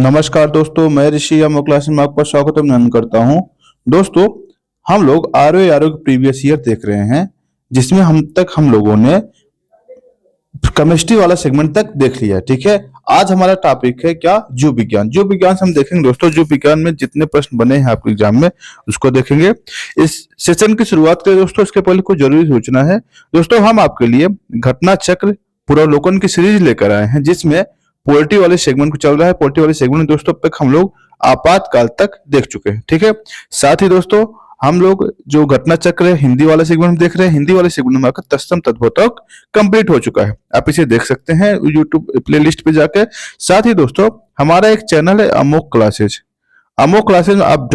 नमस्कार दोस्तों, मैं ऋषि अमो क्लास में आपका स्वागत अभिनंदन करता हूं। दोस्तों, हम लोग आर के प्रीवियस ईयर देख रहे हैं, जिसमें हम लोगों ने केमिस्ट्री वाला सेगमेंट तक देख लिया है। ठीक है, आज हमारा टॉपिक है क्या, जीव विज्ञान। जीव विज्ञान से हम देखेंगे दोस्तों, जीव विज्ञान में जितने प्रश्न बने हैं आपके एग्जाम में उसको देखेंगे। इस सेशन की शुरुआत करें दोस्तों, इसके पहले कुछ जरूरी सूचना है। दोस्तों, हम आपके लिए घटना चक्र पुनर्वलोकन की सीरीज लेकर आए हैं, जिसमें पोल्ट्री वाले सेगमेंट को चल रहा है। पोल्ट्री वाले सेगमेंट दोस्तों अब तक हम लोग आपातकाल तक देख चुके हैं। ठीक है, साथ ही दोस्तों हम लोग जो घटना चक्र है हिंदी वाले सेगमेंट देख रहे हैं। हिंदी वाले सेगमेंट में आपका तत्सम तद्भव कंप्लीट हो चुका है, आप इसे देख सकते हैं यूट्यूब प्लेलिस्ट पे जाकर। साथ ही दोस्तों हमारा एक चैनल है अमोक क्लासेज। अमोक क्लासेज में आप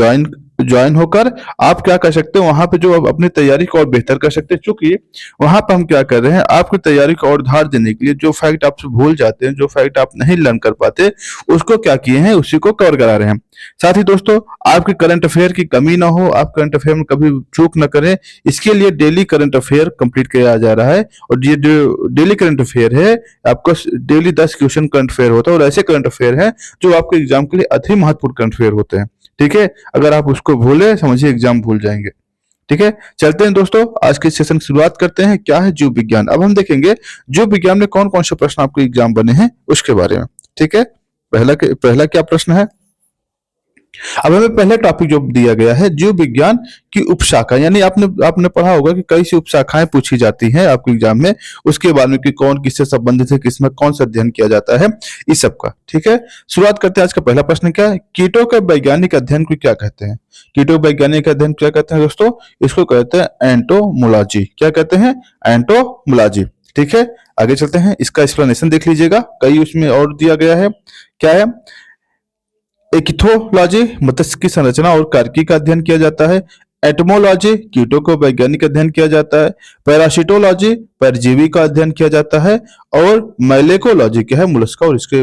ज्वाइन होकर आप क्या कर सकते हो, वहां पे जो आप अपनी तैयारी को और बेहतर कर सकते हैं। चूंकि वहां पर हम क्या कर रहे हैं, आपकी तैयारी को और धार देने के लिए जो फैक्ट आपसे भूल जाते हैं, जो फैक्ट आप नहीं लर्न कर पाते, उसको क्या किए हैं, उसी को कवर करा रहे हैं। साथ ही दोस्तों आपके करंट अफेयर की कमी ना हो, आप करंट अफेयर में कभी चूक न करें, इसके लिए डेली करंट अफेयर कंप्लीट किया जा रहा है। और ये जो डेली करंट अफेयर है, आपका डेली 10 क्वेश्चन करंट अफेयर होता है, और ऐसे करंट अफेयर है जो आपके एग्जाम के लिए अति महत्वपूर्ण करंट अफेयर होते हैं। ठीक है, अगर आप उसको भूले समझिए एग्जाम भूल जाएंगे। ठीक है, चलते हैं दोस्तों, आज के सेशन की शुरुआत करते हैं। क्या है जीव विज्ञान। अब हम देखेंगे जीव विज्ञान में कौन कौन से प्रश्न आपके एग्जाम बने हैं उसके बारे में। ठीक है, पहला क्या प्रश्न है। अब हमें पहले टॉपिक जो दिया गया है, जीव विज्ञान की उपशाखा, यानी आपने पढ़ा होगा कि कई सी उपशाखाएं पूछी जाती हैं आपके एग्जाम में, उसके बारे में कि कौन किससे संबंधित है, किसमें कौन सा अध्ययन किया जाता है, इस सब का। ठीक है, शुरुआत करते हैं। आज का पहला प्रश्न क्या है, कीटों के वैज्ञानिक अध्ययन को क्या कहते हैं। कीटों वैज्ञानिक अध्ययन क्या कहते हैं दोस्तों, इसको कहते हैं एंटोमोलॉजी। क्या कहते हैं, एंटोमोलॉजी। ठीक है, आगे चलते हैं, इसका एक्सप्लेनेशन देख लीजिएगा, कई उसमें और दिया गया है। क्या है, इक्थोलॉजी मत्स्य की संरचना और कार्की का अध्ययन किया जाता है। एटमोलॉजी कीटों को वैज्ञानिक अध्ययन किया जाता है। पैरासिटोलॉजी परजीवी का अध्ययन किया जाता है। और मैलेकोलॉजी क्या है, मुलस्का और इसके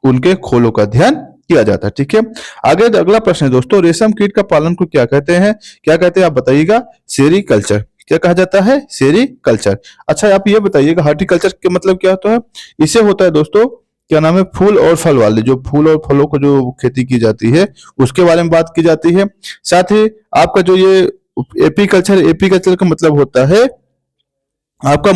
उनके खोलों का अध्ययन किया जाता है। ठीक है, आगे अगला प्रश्न है दोस्तों, रेशम कीट का पालन को क्या कहते हैं। क्या कहते हैं आप बताइएगा, सेरीकल्चर। क्या कहा जाता है, सेरीकल्चर। अच्छा, आप ये बताइएगा हार्टिकल्चर के मतलब क्या होता है। इसे होता है दोस्तों, क्या नाम है, फूल और फल वाले, जो फूल और फलों को जो खेती की जाती है उसके बारे में बात की जाती है। साथ ही आपका जो ये एपीकल्चर का मतलब होता है आपका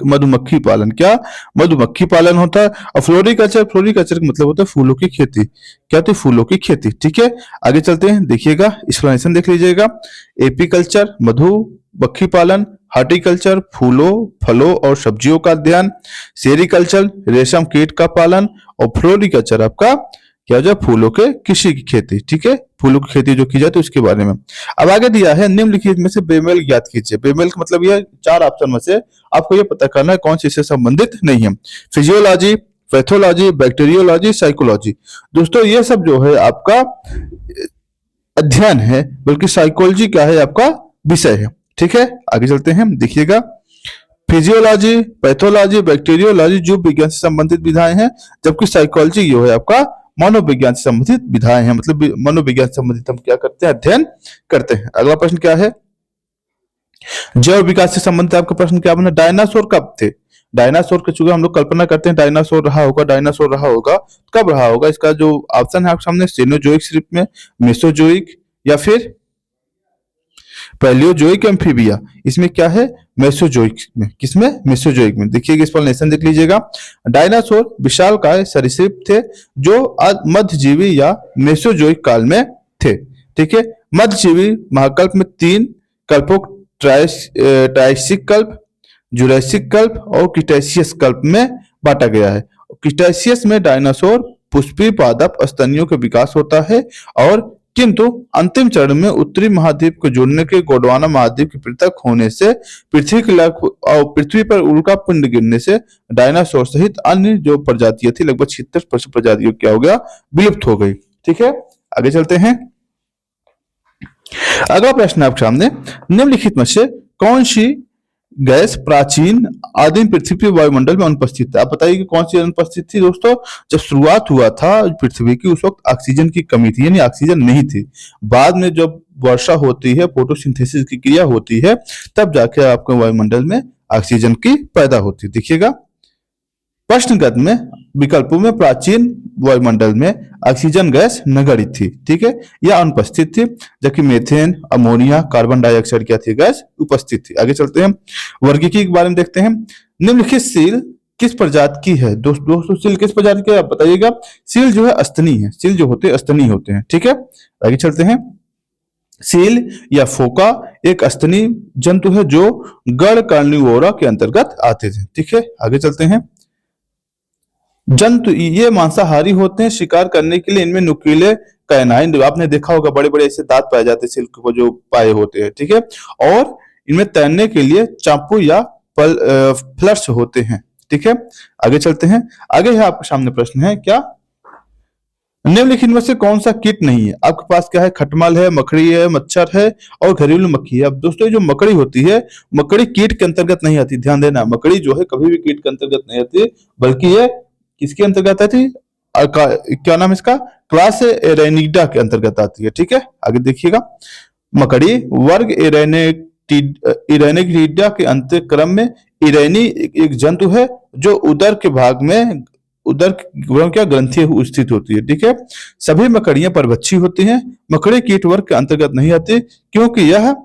मधुमक्खी पालन। क्या, मधुमक्खी पालन होता है। और फ्लोरिकल्चर का मतलब होता है फूलों की खेती। क्या होती है, फूलों की खेती। ठीक है, आगे चलते हैं, देखिएगा एक्सप्लेनेशन देख लीजिएगा। एपीकल्चर मधुमक्खी पालन, हार्टिकल्चर फूलों फलों और सब्जियों का अध्ययन, सेरिकल्चर रेशम कीट का पालन, और फ्लोरिकल्चर आपका क्या जो फूलों के कृषि की खेती। ठीक है, फूलों की खेती जो की जाती है उसके बारे में। अब आगे दिया है, निम्नलिखित में से बेमेल ज्ञात कीजिए। बेमेल का मतलब यह 4 ऑप्शन में से आपको यह पता करना है कौन सी इससे संबंधित नहीं है। Physiology, pathology, bacteriology, psychology. दोस्तों ये सब जो है आपका अध्ययन है, बल्कि साइकोलॉजी क्या है, आपका विषय है। ठीक है, आगे चलते हैं, देखिएगा। फिजियोलॉजी, पैथोलॉजी, बैक्टीरियोलॉजी जीव विज्ञान से संबंधित विधाएं हैं, जबकि साइकोलॉजी जो है आपका मनोविज्ञान से संबंधित विधाएं हैं। मतलब मनोविज्ञान से संबंधित हम क्या करते हैं, अध्ययन करते हैं। अगला प्रश्न क्या है, जैव विकास से संबंधित आपका प्रश्न क्या बना, डायनासोर कब थे। डायनासोर के चूंकि हम लोग कल्पना करते हैं डायनासोर रहा होगा, कब रहा होगा। इसका जो ऑप्शन है आपके सामने, सीनोजोइक श्रिप में, मेसोजोइक, या फिर पैलियोजोइक एम्फीबिया। इसमें क्या है, मेसोजोइक में। किसमें, मेसोजोइक में। देखिएगा एक्सप्लेनेशन देख लीजिएगा। डायनासोर विशालकाय सरीसृप थे जो मध्यजीवी या मेसोजोइक काल में थे। ठीक है, मध्यजीवी महाकल्प में 3 कल्पों, ट्रायसिक कल्प, जुरैसिक कल्प और क्रिटेशियस कल्प में बांटा गया है। क्रिटेशियस में डायनासोर पुष्पी पादप स्तनियों का विकास होता है, और किंतु अंतिम चरण में उत्तरी महाद्वीप को जोड़ने के गोंडवाना महाद्वीप के पृथक होने से पृथ्वी पर उल्का पिंड गिरने से डायनासोर सहित अन्य जो प्रजातियां थी, लगभग 76% प्रजातियों क्या हो गया, विलुप्त हो गई। ठीक है, आगे चलते हैं। अगला प्रश्न आपके सामने, निम्नलिखित में से कौन सी गैस प्राचीन आदिम पृथ्वी के वायुमंडल में अनुपस्थित है। आप बताइए कि कौन सी अनुपस्थित थी दोस्तों। जब शुरुआत हुआ था पृथ्वी की, उस वक्त ऑक्सीजन की कमी थी, यानी ऑक्सीजन नहीं थी। बाद में जब वर्षा होती है, फोटोसिंथेसिस की क्रिया होती है, तब जाके आपके वायुमंडल में ऑक्सीजन की पैदा होती है। देखिएगा प्रश्नगत में विकल्पों में प्राचीन वायुमंडल में ऑक्सीजन गैस नगण्य थी, ठीक है, या अनुपस्थित थी, जबकि मीथेन, अमोनिया, कार्बन डाइऑक्साइड क्या थी, गैस उपस्थित थी। आगे चलते हैं, वर्गीकी के बारे में देखते हैं। निम्नलिखित सील किस प्रजाति की है? दोस्तों सील किस प्रजाति की है आप बताइएगा। सील जो है स्तनी है, सील जो होते हैं स्तनी होते हैं, ठीक है। आगे चलते हैं, सील या फोका एक स्तनी जंतु है जो गण कार्निवोरा के अंतर्गत आते थे, ठीक है। आगे चलते हैं, जंतु ये मांसाहारी होते हैं, शिकार करने के लिए इनमें नुकीले कैनाइन, आपने देखा होगा बड़े बड़े ऐसे दांत पाए जाते हैं सिल्क को जो पाए होते हैं, ठीक है। और इनमें तैरने के लिए चापू या फ्लश होते हैं, ठीक है। आगे चलते हैं, आगे है आपके सामने प्रश्न है क्या, निम्नलिखित में से कौन सा कीट नहीं है? आपके पास क्या है, खटमल है, मकड़ी है, मच्छर है और घरेलू मक्खी है। अब दोस्तों जो मकड़ी होती है, मकड़ी कीट के अंतर्गत नहीं आती, ध्यान देना, मकड़ी जो है कभी भी कीट के अंतर्गत नहीं आती, बल्कि ये किसके अंतर्गत आती है, क्या नाम है इसका, क्लास एरेनिडा के अंतर्गत आती है, ठीक है। आगे देखिएगा, मकड़ी वर्ग इरेनिडा के अंतक्रम में इरेनी एक जंतु है जो उदर के भाग में उदर क्या ग्रंथि स्थित होती है, ठीक है। सभी मकड़ियां परभक्षी होती हैं। मकड़ी कीट वर्ग के अंतर्गत नहीं आती क्योंकि यह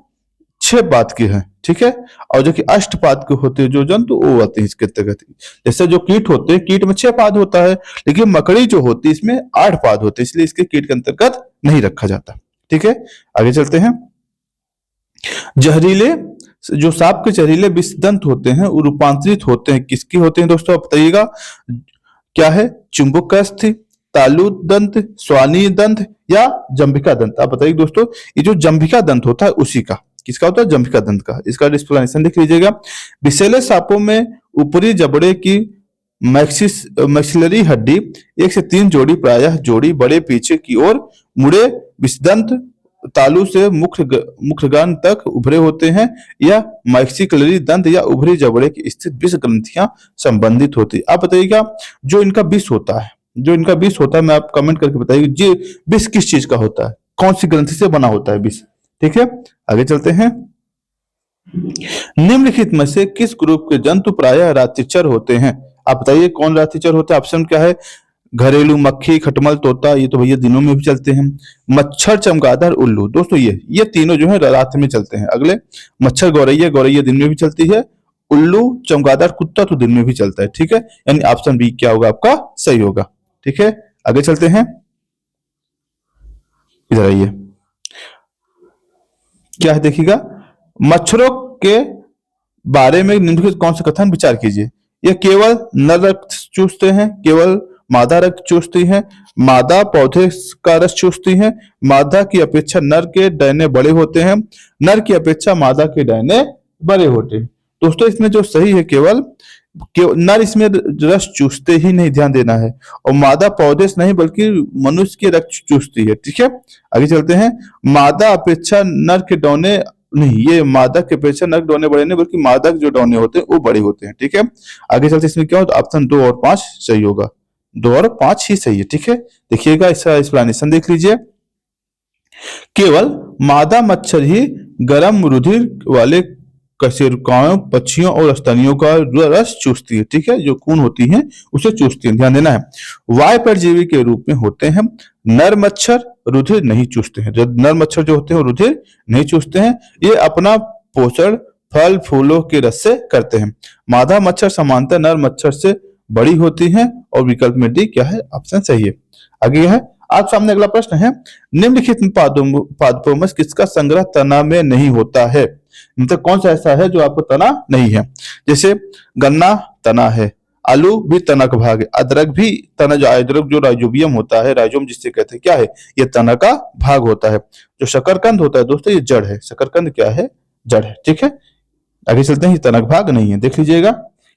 6 पाद की है, ठीक है। और जो कि अष्टपाद के होते हैं जो जंतु वो आते हैं इसके अंतर्गत। जैसे जो कीट होते हैं, कीट में 6 पाद होता है, लेकिन मकड़ी जो होती है इसमें 8 पाद होते हैं, इसलिए इसके कीट के अंतर्गत नहीं रखा जाता, ठीक है। आगे चलते हैं, जहरीले जो सांप के जहरीले विषदंत होते हैं वो रूपांतरित होते हैं, किसके होते हैं दोस्तों आप बताइएगा। क्या है, चुंबकस्थ, तालु दंत, स्वानी दंत या जंभिका दंत। आप बताइए दोस्तों, ये जो जंभिका दंत होता है उसी का, किसका होता है, जंभिका दंत का। इसका एक्सप्लेनेशन देख लीजिएगा। विषैले सांपों में ऊपरी जबड़े की मैक्सिलरी हड्डी 1 से 3 जोड़ी, प्रायः जोड़ी बड़े पीछे की ओर मुड़े विषदंत तालु से मुखगण तक उभरे होते हैं, या मैक्सिलरी दंत या उभरी जबड़े की स्थित विष ग्रंथियां संबंधित होती है। आप बताइएगा जो इनका विष होता है, जो इनका विष होता है, मैं आप कमेंट करके बताइए जी विष किस चीज का होता है, कौन सी ग्रंथि से बना होता है विष, ठीक है। आगे चलते हैं, निम्नलिखित में से किस ग्रुप के जंतु प्रायः रात्रिचर होते हैं? आप बताइए कौन रात्रिचर होता है। ऑप्शन क्या है, घरेलू मक्खी, खटमल, तोता, ये तो भैया दिनों में भी चलते हैं। मच्छर, चमगादड़, उल्लू, दोस्तों ये तीनों जो है रात में चलते हैं। अगले मच्छर, गौरैया, गौरैया दिन में भी चलती है, उल्लू, चमगादड़, कुत्ता तो दिन में भी चलता है, ठीक है। यानी ऑप्शन बी क्या होगा आपका, सही होगा, ठीक है। आगे चलते हैं, इधर आइए, क्या है देखिएगा, मच्छरों के बारे में निम्नलिखित कौन सा कथन विचार कीजिए। ये केवल नर रक्त चूसते हैं, केवल मादा रक्त चूसती है, मादा पौधे का रस चूसती है, मादा की अपेक्षा नर के डैने बड़े होते हैं, नर की अपेक्षा मादा के डैने बड़े होते हैं। दोस्तों इसमें जो सही है, केवल नर इसमें रस चूसते ही नहीं, ध्यान देना है, और मादा पौधे से नहीं बल्कि मनुष्य की रक्त चूसती है, ठीक है। आगे चलते हैं, मादा अपेक्षा नर के डौने नहीं, ये मादा के अपेक्षा नर डौने बड़े नहीं बल्कि मादा के जो डौने होते हैं वो बड़े होते हैं, ठीक है। आगे चलते इसमें क्या होता है, ऑप्शन 2 और 5 सही होगा, 2 और 5 ही सही है, ठीक है। देखिएगा इसका एक्सप्लेनेशन देख लीजिए, केवल मादा मच्छर ही गर्म रुधिर वाले कशेरुकाओं, पक्षियों और स्तनियों का रस चूसती है, ठीक है, जो खून होती है उसे चूसती है, ध्यान देना है। वायु परजीवी के रूप में होते हैं। नर मच्छर रुधिर नहीं चूसते हैं, जब नर मच्छर जो होते हैं रुधिर नहीं चूसते हैं, ये अपना पोषण फल फूलों के रस से करते हैं। मादा मच्छर समानतः नर मच्छर से बड़ी होती हैं, और विकल्प में डी क्या है, ऑप्शन सही है। आगे है आप सामने अगला प्रश्न है, निम्नलिखित पादपों में किसका संग्रह तना में नहीं होता है? मतलब कौन सा ऐसा है जो आपको तना नहीं है? जैसे गन्ना तना है, आलू भी तना का भाग है, अदरक भी तना, जो अदरक जो राइजोबियम होता है, राइजोम जिससे कहते हैं, क्या है, ये तना का भाग होता है। जो शकरकंद होता है दोस्तों ये जड़ है, शकरकंद क्या है, जड़ है, ठीक है। आगे चलते हैं, ये तना का भाग नहीं है, देख लीजिएगा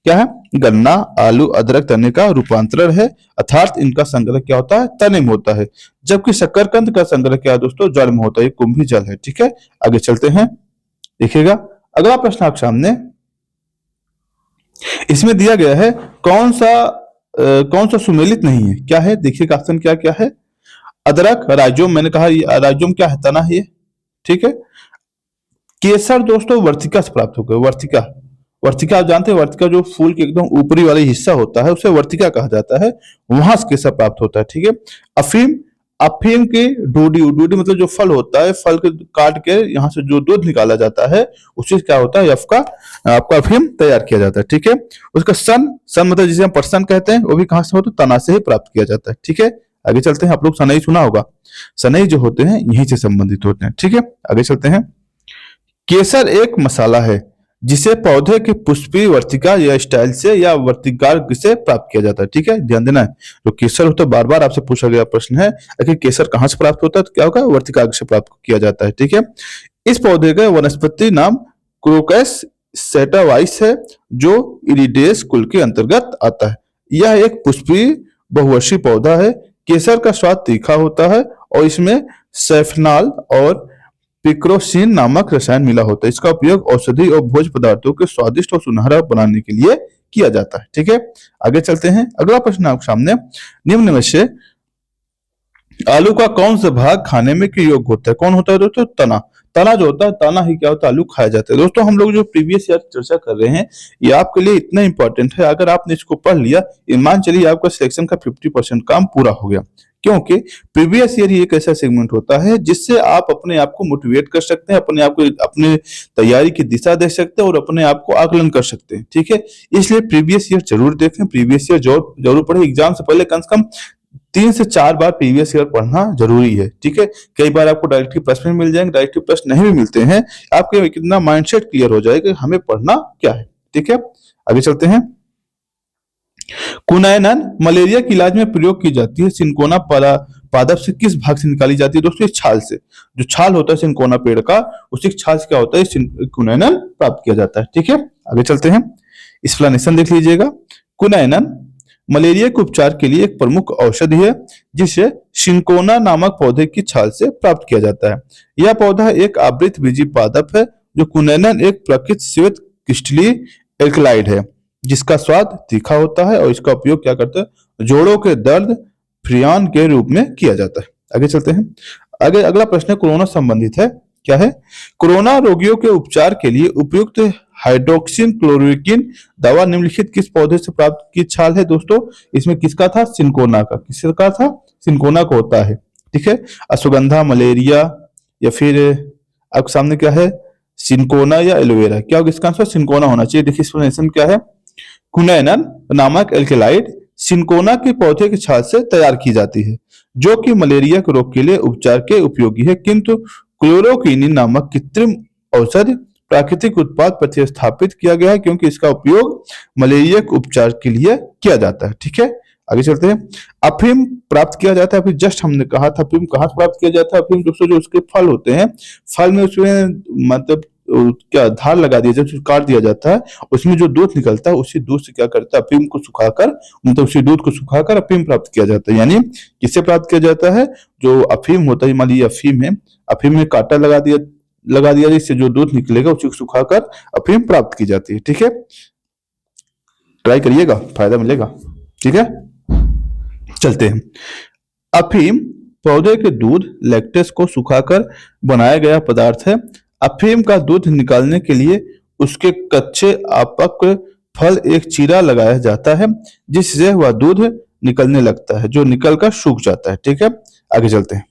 क्या है, गन्ना, आलू, अदरक तने का रूपांतरण है, अर्थात इनका संग्रह क्या होता है, तने में होता है, जबकि शकरकंद का संग्रह क्या है दोस्तों, जड़ में होता है, कुंभी जल है, ठीक है। आगे चलते हैं, देखिएगा अगला प्रश्न आपके सामने, इसमें दिया गया है कौन सा सुमेलित नहीं है, क्या है, देखिएगा ऑप्शन क्या क्या है, अदरक, राइजोम, मैंने कहा राइजोम क्या है, तना है ये, ठीक है। केसर दोस्तों वर्तिका से प्राप्त होगा, वर्तिका, वर्तिका आप जानते हैं, वर्तिका जो फूल के एकदम ऊपरी वाला हिस्सा होता है उसे वर्तिका कहा जाता है, वहां से केसर प्राप्त होता है। ठीक है। अफीम, अफीम की डूडी, डूडी मतलब जो फल होता है, फल के काट के यहाँ से जो दूध निकाला जाता है उससे क्या होता है, यफ का आपका अफीम तैयार किया जाता है। ठीक है। उसका सन, सन मतलब जिसे हम परसन कहते हैं, वो भी कहाँ से होता है, तना से ही प्राप्त किया जाता है। ठीक है। आगे चलते हैं। आप लोग सनई सुना होगा, सनई जो होते हैं यहीं से संबंधित होते हैं। ठीक है। आगे चलते हैं। केसर एक मसाला है जिसे पौधे के पुष्पीय वर्तिका या स्टाइल से या वर्तिकाग्र से प्राप्त किया जाता है। ठीक है, ध्यान देना है। जो केसर होता है, बार बार आपसे पूछा गया प्रश्न है, आखिर केसर कहाँ से प्राप्त होता है, तो क्या होगा, वर्तिकाग्र से प्राप्त किया जाता है। ठीक है। इस पौधे का वनस्पति नाम क्रोकस सेटावाइस है, जो इरिडेस कुल के अंतर्गत आता है। यह एक पुष्पीय बहुवर्षीय पौधा है। केसर का स्वाद तीखा होता है और इसमें सैफनाल और पिक्रोसिन नामक रसायन मिला होता है। इसका उपयोग औषधि और भोज्य पदार्थों के स्वादिष्ट और सुनहरा बनाने के लिए किया जाता है। ठीक है। आगे चलते हैं। अगला प्रश्न आपके सामने, निम्न में से आलू का कौन सा भाग खाने में के योग्य होता है? कौन होता है दोस्तों? तना। तना जो होता है, तना ही क्या होता है, आलू खाया जाता है। दोस्तों हम लोग जो प्रीवियस ईयर चर्चा कर रहे हैं, ये आपके लिए इतना इंपॉर्टेंट है, अगर आपने इसको पढ़ लिया, मान चलिए आपका सिलेक्शन का 50% काम पूरा हो गया। क्योंकि प्रीवियस ईयर ही एक ऐसा सेगमेंट होता है जिससे आप अपने आप को मोटिवेट कर सकते हैं, अपने आप को अपने तैयारी की दिशा दे सकते हैं और अपने आप को आकलन कर सकते हैं। ठीक है। इसलिए प्रीवियस ईयर जरूर देखें, प्रीवियस ईयर जरूर पढ़ें। एग्जाम से पहले कम से कम 3 से 4 बार प्रीवियस ईयर पढ़ना जरूरी है। ठीक है। कई बार आपको डायरेक्टली प्रश्न मिल जाएंगे, डायरेक्टली प्रश्न नहीं भी मिलते हैं, आपके कितना माइंडसेट क्लियर हो जाएगा हमें पढ़ना क्या है। ठीक है। आगे चलते हैं। कुनैनन मलेरिया के इलाज में प्रयोग की जाती है। सिंकोना पादप से किस भाग से निकाली जाती है? दोस्तों इस छाल से, जो छाल होता है सिंकोना पेड़ का, उसी छाल से क्या होता है, कुनैनन प्राप्त किया जाता है। ठीक है। आगे चलते हैं। एक्सप्लेनेशन देख लीजिएगा। कुनैनन मलेरिया के उपचार के लिए एक प्रमुख औषधि है जिसे सिंकोना नामक पौधे की छाल से प्राप्त किया जाता है। यह पौधा एक आवृत बीजी पादप है। जो कुनैनन एक प्राकृतिक श्वेत क्रिस्टलीय एल्कलॉइड है जिसका स्वाद तीखा होता है और इसका उपयोग क्या करता है, जोड़ों के दर्द फ्रियान के रूप में किया जाता है। आगे चलते हैं। आगे अगला प्रश्न कोरोना संबंधित है। क्या है? कोरोना रोगियों के उपचार के लिए उपयुक्त हाइड्रोक्सिन क्लोरोक्विन दवा निम्नलिखित किस पौधे से प्राप्त की छाल है? दोस्तों इसमें किसका था? सिंकोना का। किसका था? सिंकोना का होता है। ठीक है। अश्वगंधा, मलेरिया या फिर आपके सामने क्या है, सिंकोना या एलोवेरा, क्या होगा इसका आंसर? सिंकोना होना चाहिए। देखिए एक्सप्लेनेशन क्या है। कुनैनन नामक एल्केलाइड सिंकोना के पौधे की छाल से तैयार की जाती है जो कि मलेरिया के रोग के लिए उपचार के उपयोगी है, किंतु क्लोरोक्विनिन नामक कृत्रिम औषधि प्राकृतिक उत्पाद प्रतिस्थापित किया गया है क्योंकि इसका उपयोग मलेरिया के उपचार के लिए किया जाता है। ठीक है। आगे चलते हैं। अफीम प्राप्त किया जाता है, अभी जस्ट हमने कहा था अफीम कहाँ से प्राप्त किया जाता है। अफीम दोस्तों जो उसके फल होते हैं, फल में उसमें मतलब क्या धार लगा दिया जाता है, काट दिया जाता है, उसमें जो दूध निकलता है उसी दूध से क्या करता है, अफीम को सुखाकर, मतलब उसी दूध को सुखाकर अफीम प्राप्त किया जाता है। यानी किससे प्राप्त किया जाता है? जो अफीम होता है, मान लीजिए अफीम है, अफीम में कांटा लगा दिया इससे जो दूध निकलेगा उसी को सुखाकर अफीम प्राप्त की जाती है। ठीक है। ट्राई करिएगा, फायदा मिलेगा। ठीक है। चलते हैं। अफीम पौधे के दूध लैक्टेस को सुखाकर बनाया गया पदार्थ है। अफीम का दूध निकालने के लिए उसके कच्चे अपक्व फल एक चीरा लगाया जाता है जिससे वह दूध निकलने लगता है, जो निकलकर सूख जाता है। ठीक है। आगे चलते हैं।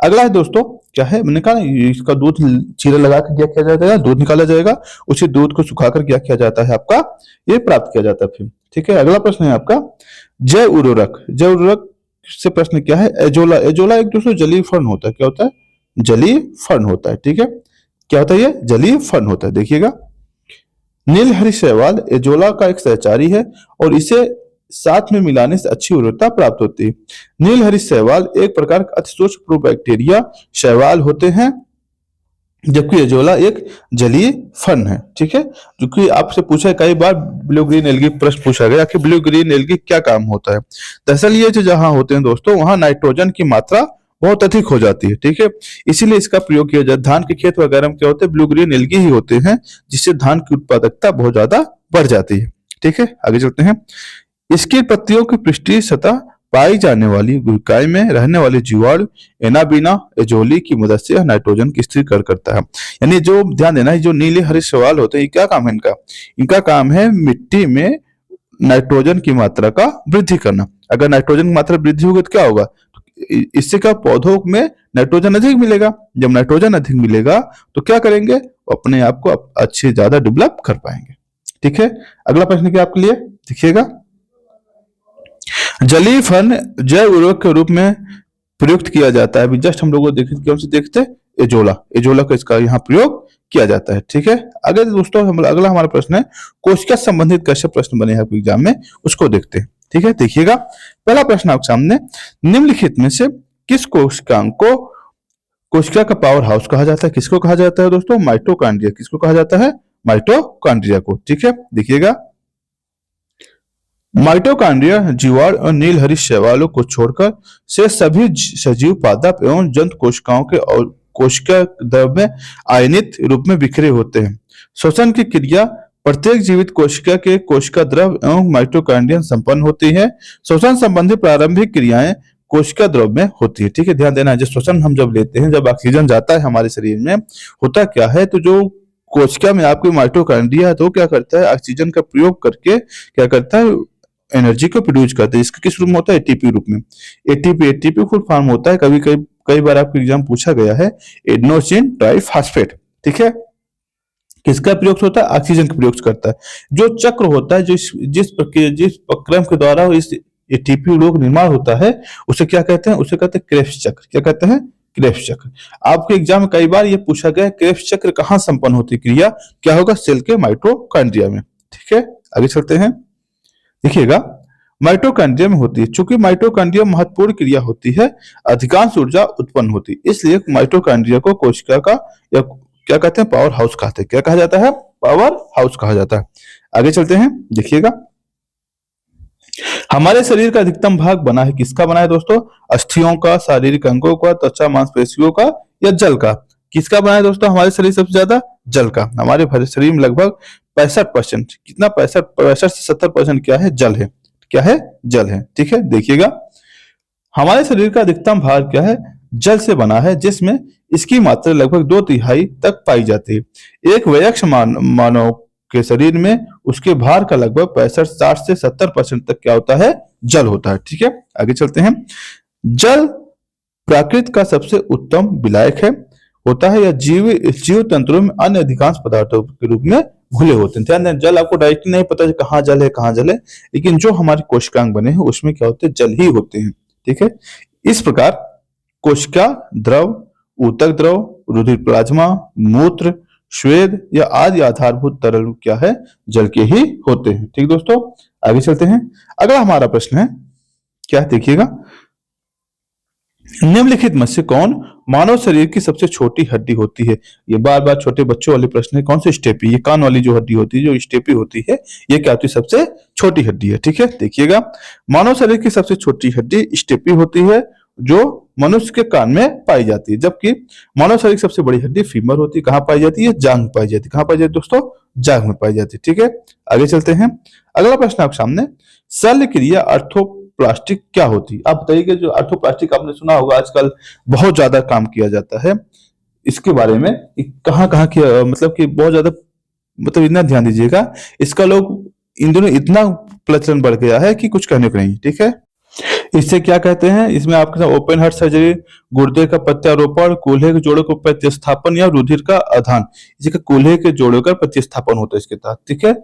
अगला है दोस्तों क्या है, मैंने कहा इसका दूध चीरा लगा कर क्या किया जाएगा, दूध निकाला जाएगा, उसी दूध को सुखाकर क्या किया जाता है, आपका ये प्राप्त किया जाता है अफीम। ठीक है। अगला प्रश्न है आपका जैव उर्वरक। जैव उर्वरक से प्रश्न क्या है? एजोला। एजोला एक दोस्तों जलीय फर्न होता है। क्या होता है? जलीय फर्न होता है। ठीक है। क्या होता है? ये जलीय फर्न होता है। देखिएगा, नीलहरी शैवाल एजोला का एक सहचारी है और इसे साथ में मिलाने से अच्छी उर्वरता प्राप्त होती है। नीलहरी शैवाल एक प्रकार का अति सूक्ष्म प्रोबैक्टीरिया शैवाल होते हैं, जबकि एजोला एक जलीय फर्न है। ठीक है। जो कि आपसे पूछा है कई बार, ब्लू ग्रीन एल्गी प्रश्न पूछा गया कि ब्लू ग्रीन एल्गी क्या काम होता है। दरअसल ये जो जहां होते हैं दोस्तों, वहां नाइट्रोजन की मात्रा बहुत अधिक हो जाती है। ठीक है। इसीलिए इसका प्रयोग किया जाता है। धान के खेत वगैरह में क्या होते हैं, ब्लू ग्रीन एल्गी ही होते हैं, जिससे धान की उत्पादकता बहुत ज्यादा बढ़ जाती है। ठीक है। आगे चलते हैं। इसकी पत्तियों की पृष्ठीय सतह पाई जाने वाली गुरुकाई में रहने वाले जीवाणु एनाबीना एजोली की मदद से नाइट्रोजन की स्थिरीकरण करता है। यानी जो ध्यान देना है, जो नीले हरे सवाल होते हैं, ये क्या काम है इनका? इनका काम है मिट्टी में नाइट्रोजन की मात्रा का वृद्धि करना। अगर नाइट्रोजन की मात्रा वृद्धि होगी तो क्या होगा? इससे क्या पौधों में नाइट्रोजन अधिक मिलेगा। जब नाइट्रोजन अधिक मिलेगा तो क्या करेंगे? अपने आप को अच्छे ज्यादा डेवलप कर पाएंगे। ठीक है, अगला प्रश्न क्या आपके लिए, देखिएगा। जलीय फन जैव उर्वरक के रूप में प्रयुक्त किया जाता है। अभी जस्ट हम लोगों को देखते एजोला, एजोला का इसका यहाँ प्रयोग किया जाता है। ठीक है, अगर दोस्तों अगला हमारा प्रश्न है कोशिका संबंधित कैसे प्रश्न बने हैं आपके एग्जाम में, उसको देखते हैं। ठीक है, देखिएगा पहला प्रश्न आपके सामने, निम्नलिखित में से किस कोशिकांग को कोशिका का पावर हाउस कहा जाता है? किसको कहा जाता है दोस्तों? माइटोकॉन्ड्रिया। किसको कहा जाता है? माइटोकॉन्ड्रिया को। ठीक है, देखिएगा माइटोकॉन्ड्रिया जीवाणु और नील हरी शैवालों को छोड़कर से सभी सजीव पादप एवं जंतु कोशिकाओं के और कोशिका द्रव में आयनित रूप में बिखरे होते हैं। श्वसन की क्रिया प्रत्येक जीवित कोशिका के कोशिका द्रव एवं माइटोकॉन्ड्रिया संपन्न होती है। श्वसन संबंधी प्रारंभिक क्रियाएं कोशिका द्रव में होती है। ठीक है, ध्यान देना है, जो श्वसन हम जब लेते हैं, जब ऑक्सीजन जाता है हमारे शरीर में, होता क्या है, तो जो कोशिका में आपके माइटोकॉन्ड्रिया है तो क्या करता है? ऑक्सीजन का प्रयोग करके क्या करता है? एनर्जी को प्रोड्यूस करते हैं। इसका किस रूप में होता है? एटीपी रूप में। एटीपी फुल फॉर्म होता है, कई बार आपके एग्जाम पूछा गया है, एडेनोसिन ट्राइफॉस्फेट। ठीक है, किसका प्रयोग होता है? ऑक्सीजन का प्रयोग करता है। जो चक्र होता है, जिस प्रक्रम के द्वारा इस एटीपी लोग निर्माण होता है, उसे क्या कहते हैं? उसे कहते हैं क्रेब्स चक्र। क्या कहते हैं? क्रेब्स चक्र। आपके एग्जाम में कई बार ये पूछा गया है क्रेब्स चक्र कहाँ संपन्न होती क्रिया? क्या होगा? सेल के माइटोकॉन्ड्रिया में। ठीक है, आगे चलते हैं, देखिएगा माइटोकॉन्ड्रिया में होती है। चूंकि माइटोकॉन्ड्रिया महत्वपूर्ण क्रिया होती है, अधिकांश ऊर्जा उत्पन्न होती है, इसलिए माइटोकॉन्ड्रिया को कोशिका का या क्या कहते हैं? पावर हाउस कहते हैं। क्या कहा जाता है? पावर हाउस कहा जाता है। आगे चलते हैं, देखिएगा हमारे शरीर का अधिकतम भाग बना है, किसका बना है दोस्तों? अस्थियों का, शारीरिक अंगों का, त्वचा मांसपेशियों का या जल का? किसका बना है दोस्तों हमारे शरीर सबसे ज्यादा? जल का। हमारे शरीर में लगभग 65%, कितना 65 से 70% क्या है? जल है। क्या है? जल है। ठीक है, देखिएगा हमारे शरीर का अधिकतम भाग क्या है? जल से बना है, जिसमें इसकी मात्रा लगभग 2/3 तक पाई जाती है। एक वयस्क मानव के शरीर में उसके भार का लगभग 65-60 से 70% तक क्या होता है? जल होता है। ठीक है, आगे चलते हैं। जल प्राकृत का सबसे उत्तम विलायक है होता है या जीव तंत्रों में अन्य अधिकांश पदार्थों के रूप में घुले होते हैं। ध्यान दें, जल आपको डायरेक्टली नहीं पता कहाँ जल है कहाँ जल है, लेकिन जो हमारे कोशिकांग बने हैं उसमें क्या होते हैं? जल ही होते हैं। ठीक है, इस प्रकार कोशिका द्रव, ऊतक द्रव, रुधिर प्लाज्मा, मूत्र, श्वेद या आदि आधारभूत तरल क्या है? जल के ही होते हैं। ठीक दोस्तों, आगे चलते हैं। अगला हमारा प्रश्न है क्या, देखिएगा निम्नलिखित में से कौन मानव शरीर की सबसे छोटी हड्डी होती है? ये बार बार छोटे बच्चों वाले प्रश्न है। कौन सी? स्टेपी। ये कान वाली जो हड्डी होती है, जो स्टेपी होती है, ये क्या होती है? सबसे छोटी हड्डी है। ठीक है, देखिएगा मानव शरीर की सबसे छोटी हड्डी स्टेपी होती है, जो मनुष्य के कान में पाई जाती है, जबकि मानव शरीर की सबसे बड़ी हड्डी फीमर होती है। कहाँ पाई जाती है? जांघ में पाई जाती है। कहाँ पाई जाती है दोस्तों? जांघ में पाई जाती है। ठीक है, आगे चलते हैं। अगला प्रश्न आपके सामने, शल्य क्रिया अर्थोप्लास्टिक क्या होती है? आप बताइए कि जो अर्थोप्लास्टिक आपने सुना होगा, आजकल बहुत ज्यादा काम किया जाता है इसके बारे में, कहाँ कहाँ किया, मतलब कि बहुत ज्यादा, मतलब इतना ध्यान दीजिएगा, इसका लोग इन दिनों इतना प्रचलन बढ़ गया है कि कुछ कहने को नहीं। ठीक है, इससे क्या कहते हैं? इसमें आपके साथ ओपन हार्ट सर्जरी, गुर्दे का प्रत्यारोपण, कूल्हे के जोड़ों का प्रतिस्थापन या रुधिर का आदान, इसका कूल्हे के जोड़ों का प्रतिस्थापन होता है इसके तहत। ठीक है,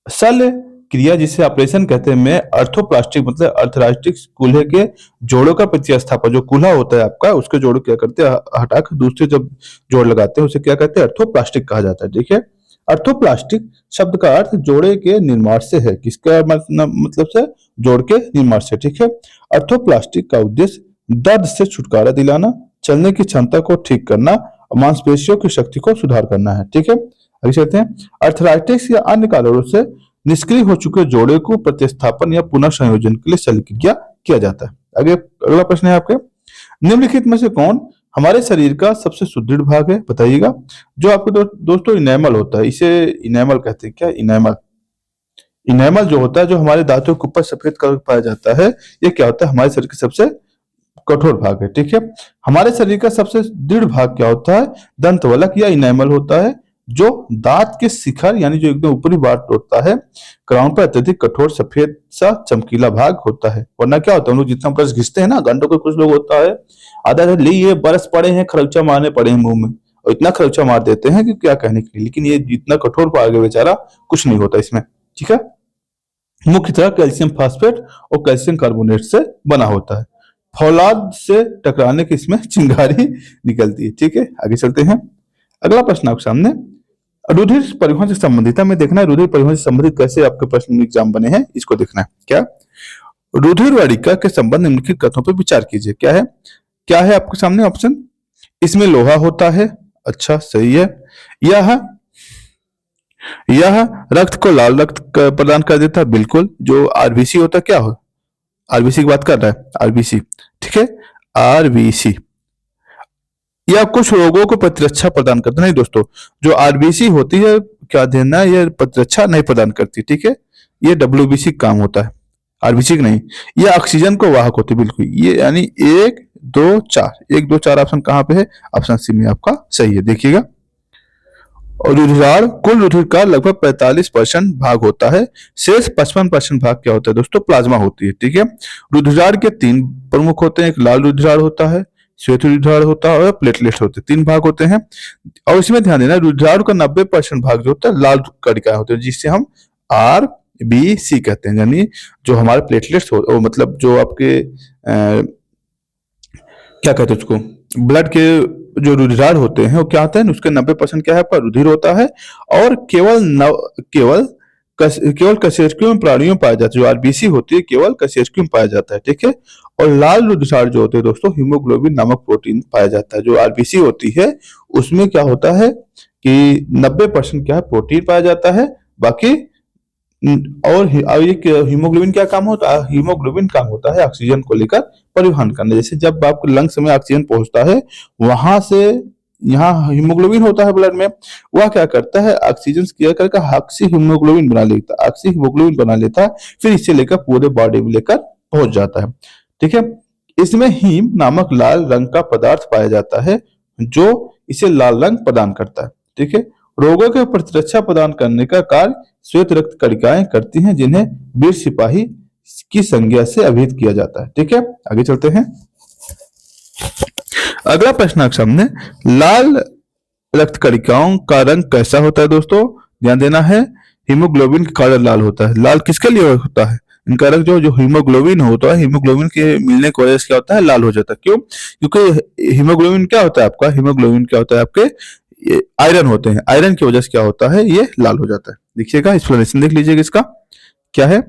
शल्य क्रिया जिसे ऑपरेशन कहते हैं में अर्थोप्लास्टिक मतलब अर्थराइटिक कूल्हे के जोड़ों का प्रतिस्थापन, जो कूल्हा होता है आपका, उसके जोड़ क्या करते हैं? हटाकर दूसरे जब जोड़ लगाते हैं उसे क्या कहते हैं? अर्थोप्लास्टिक कहा जाता है। ठीक है, अर्थोप्लास्टिक शब्द का अर्थ जोड़े के निर्माण से है। किसका मतलब से? जोड़ के निर्माण से। ठीक है, अर्थोप्लास्टिक का उद्देश्य दर्द से छुटकारा दिलाना, चलने की क्षमता को ठीक करना और मांसपेशियों की शक्ति को सुधार करना है। ठीक है, आगे चलते हैं। अर्थराइटिस या अन्य कारणों से निष्क्रिय हो चुके जोड़े को प्रतिस्थापन या पुनः संयोजन के लिए शल्य क्रिया किया जाता है। आगे अगला प्रश्न है आपके, निम्नलिखित में से कौन हमारे शरीर का सबसे सुदृढ़ भाग है? बताइएगा। जो आपके दोस्तों इनेमल होता है, इसे इनेमल कहते हैं। क्या? इनेमल। इनेमल जो होता है, जो हमारे दांतों के ऊपर सफेद कलर पाया जाता है, ये क्या होता है, हमारे शरीर के सबसे कठोर भाग है। ठीक है, हमारे शरीर का सबसे दृढ़ भाग क्या होता है, दंतवलक या इनेमल होता है, जो दांत के शिखर यानी जो एकदम ऊपरी पार्ट होता है, क्राउन पर अत्यधिक कठोर सफेद सा चमकीला भाग होता है। वरना क्या होता है, हम लोग जितना ब्रश घिसते हैं ना, घंटों को कुछ लोग होता है आधा आधा ले ये बरस पड़े हैं, खरौचा मारने पड़े हैं मुंह में, और इतना खरौचा मार देते हैं कि क्या कहने के लिए। लेकिन ये जितना कठोर भाग है बेचारा, कुछ नहीं होता इसमें। ठीक है, मुख्यतः कैल्शियम फास्फेट और कैल्शियम कार्बोनेट से बना होता है। फौलाद से टकराने की इसमें चिंगारी निकलती है। ठीक है, आगे चलते हैं। अगला प्रश्न आपके सामने, रुधिर परिवहन से संबंधित है। हमें देखना है रुधिर परिवहन से संबंधित कैसे आपके प्रश्न एग्जाम बने हैं, इसको देखना है। क्या, रुधिर वाहिका के संबंध निम्नलिखित कथनों पर विचार कीजिए। क्या है आपके सामने ऑप्शन, इसमें लोहा होता है, अच्छा सही है। यह रक्त को लाल रक्त प्रदान कर देता है, बिल्कुल। जो आरबीसी होता है, क्या हो, आरबीसी की बात कर रहा है, आरबीसी। ठीक है, आरबीसी या कुछ रोगों को प्रतिरक्षा प्रदान करता, नहीं दोस्तों, जो आरबीसी होती है, क्या देना, ये प्रतिरक्षा नहीं प्रदान करती। ठीक है, ये डब्ल्यूबीसी काम होता है, आरबीसी की नहीं। ये ऑक्सीजन को वाहक होती है, बिल्कुल। ये यानी 1 2 4 ऑप्शन कहां पे है, ऑप्शन सी में आपका सही है। देखिएगा, और रुधिरार कुल रुधिर का लगभग 45% भाग होता है। शेष 55% भाग क्या होता है दोस्तों, प्लाज्मा होती है। ठीक है, रुधिरार के 3 प्रमुख होते हैं, एक लाल रुधिरार होता है, श्वेत रुधिरार होता है और प्लेटलेट होते हैं, 3 भाग होते हैं। और इसमें ध्यान देना, रुधिरार का 90% भाग जो होता है लाल कणिकाएं होते हैं, जिससे हम आरबीसी कहते हैं। यानी जो हमारे प्लेटलेट्स हो, मतलब जो आपके क्या कहते हैं उसको, ब्लड के जो रुधिरार होते हैं, वो क्या होता है, उसके 90% क्या है, आपका रुधिर होता है। और केवल कशेरुकियों में प्राणियों में पाया जाता है। जो आरबीसी होती है केवल कशेरुकियों में पाया जाता है। ठीक है, और लाल रुधिरार जो होते हैं दोस्तों, हीमोग्लोबिन नामक प्रोटीन पाया जाता है। जो आरबीसी होती है उसमें क्या होता है कि 90% क्या है, प्रोटीन पाया जाता है। बाकी और ये हीमोग्लोबिन क्या काम होता है, हीमोग्लोबिन काम होता है ऑक्सीजन को लेकर परिवहन करना। जैसे जब आपके लंग्स में ऑक्सीजन पहुंचता है, वहां से यहाँ हीमोग्लोबिन होता है ब्लड में, वह क्या करता है, ऑक्सीजन क्रिया करके ऑक्सी हीमोग्लोबिन बना लेता है, ऑक्सी हीमोग्लोबिन बना लेता है, फिर इसे लेकर पूरे बॉडी में लेकर पहुंच जाता है। ठीक है, इसमें हीम नामक लाल रंग का पदार्थ पाया जाता है, जो इसे लाल रंग प्रदान करता है। ठीक है, रोगों के प्रतिरक्षा प्रदान करने का कार्य श्वेत रक्त कणिकाएं करती हैं, जिन्हें वीर सिपाही की संज्ञा से अभिहित किया जाता है। ठीक है, आगे चलते हैं। अगला प्रश्न आपके सामने, लाल रक्त कणिकाओं का रंग कैसा होता है दोस्तों, ध्यान देना है। हीमोग्लोबिन का कलर लाल होता है। लाल किसके लिए होता है, इनका रंग जो हीमोग्लोबिन होता है, हीमोग्लोबिन के मिलने की वजह से क्या होता है, लाल हो जाता है। क्यों, क्योंकि हीमोग्लोबिन क्या होता है आपका, हीमोग्लोबिन क्या होता है आपके, ये आयरन होते हैं, आयरन की वजह से क्या होता है, ये लाल हो जाता है। देखिएगा, एक्सप्लेनेशन देख लीजिएगा इसका क्या है।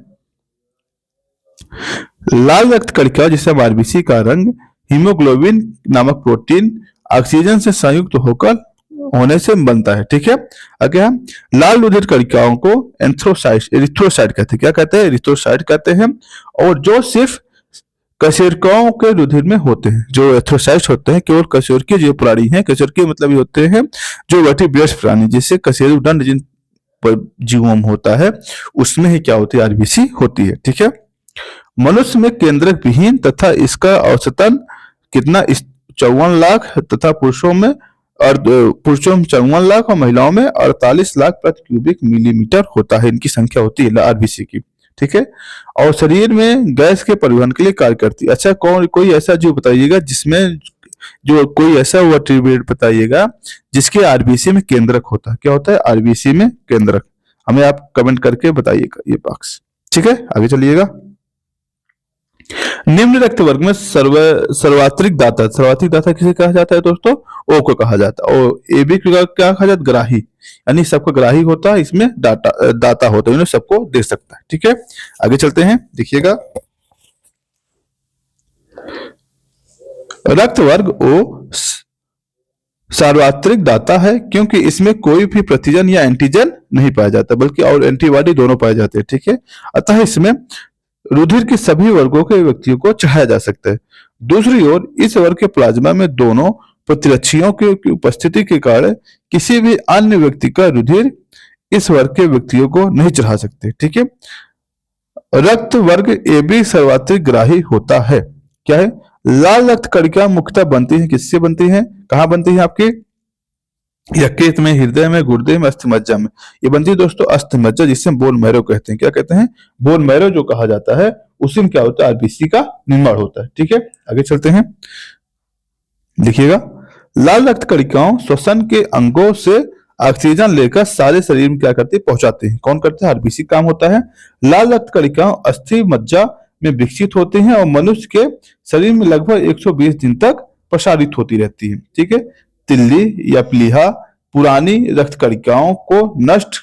लाल रक्त कणिका जिसे आरबीसी का रंग हीमोग्लोबिन नामक प्रोटीन ऑक्सीजन से संयुक्त होकर होने से बनता है। ठीक है, आगे हम लाल रुधिर कणिकाओं को एरिथ्रोसाइट कहते हैं। क्या कहते हैं, एरिथ्रोसाइट कहते हैं। और जो सिर्फ कशेरुकियों के रुधिर में होते हैं, जो एरिथ्रोसाइट्स होते हैं, केवल कशेरुकी जो प्राणी हैं, कशेरुकी मतलब ये होते हैं जो वर्टिब्रेट्स प्राणी, जिससे कशेरुदंड जिन पर जीवोम होता है, उसमें ही क्या होती है, आरबीसी होती है। ठीक है, मनुष्य में केंद्रक विहीन तथा इसका औसतन कितना, 54 लाख तथा पुरुषों में 54 लाख और महिलाओं में 48 लाख प्रति क्यूबिक मिलीमीटर होता है, इनकी संख्या होती है आरबीसी की। ठीक है, और शरीर में गैस के परिवहन के लिए कार्य करती है। अच्छा, कोई ऐसा जीव बताइएगा जिसमें, जो कोई ऐसा वर्टिब्रेट बताइएगा जिसके आरबीसी में केंद्रक होता है। क्या होता है, आरबीसी में केंद्रक, हमें आप कमेंट करके बताइएगा ये बॉक्स। ठीक है, आगे चलिएगा। निम्न रक्त वर्ग में सर्वात्रिक दाता किसे कहा जाता है दोस्तों, ओ को कहा जाता है। और ए बी क्या कहा जाता है, ग्राही, यानी सबको ग्राही होता है, इसमें दाता होता है, इन्हें सबको दे सकता है। ठीक है, आगे चलते हैं, देखिएगा। रक्त वर्ग ओ सार्वत्रिक दाता है, क्योंकि इसमें कोई भी प्रतिजन या एंटीजन नहीं पाया जाता, बल्कि और एंटीबॉडी दोनों पाए जाते हैं। ठीक है, अतः इसमें रुधिर के सभी वर्गों के व्यक्तियों को चढ़ाया जा सकता है। दूसरी ओर इस वर्ग के प्लाज्मा में दोनों प्रतिरक्षियों की उपस्थिति के कारण किसी भी अन्य व्यक्ति का रुधिर इस वर्ग के व्यक्तियों को नहीं चढ़ा सकते। ठीक है, रक्त वर्ग ए बी सर्वाधिक ग्राही होता है। क्या है? लाल रक्त कणिका मुख्यतः बनती है, किससे बनती है, कहाँ बनती है आपके यकृत में, हृदय में, गुर्दे में, अस्थिमज्जा में। ये बनती है दोस्तों अस्थिमज्जा, जिसे हम बोन मैरो कहते हैं। क्या कहते हैं? बोन मैरो जो कहा जाता है, उसी में क्या होता है? आरबीसी का निर्माण होता है। ठीक है, आगे चलते हैं, देखिएगा। लाल रक्त कणिकाओं श्वसन के अंगों से ऑक्सीजन लेकर सारे शरीर में क्या करते हैं? पहुंचाते हैं। कौन करते हैं? आरबीसी काम होता है। लाल रक्त कणिकाओं अस्थि मज्जा में विकसित होते हैं और मनुष्य के शरीर में लगभग 120 दिन तक प्रसारित होती रहती है। ठीक है, तिल्ली या प्लीहा पुरानी रक्त कणिकाओं को नष्ट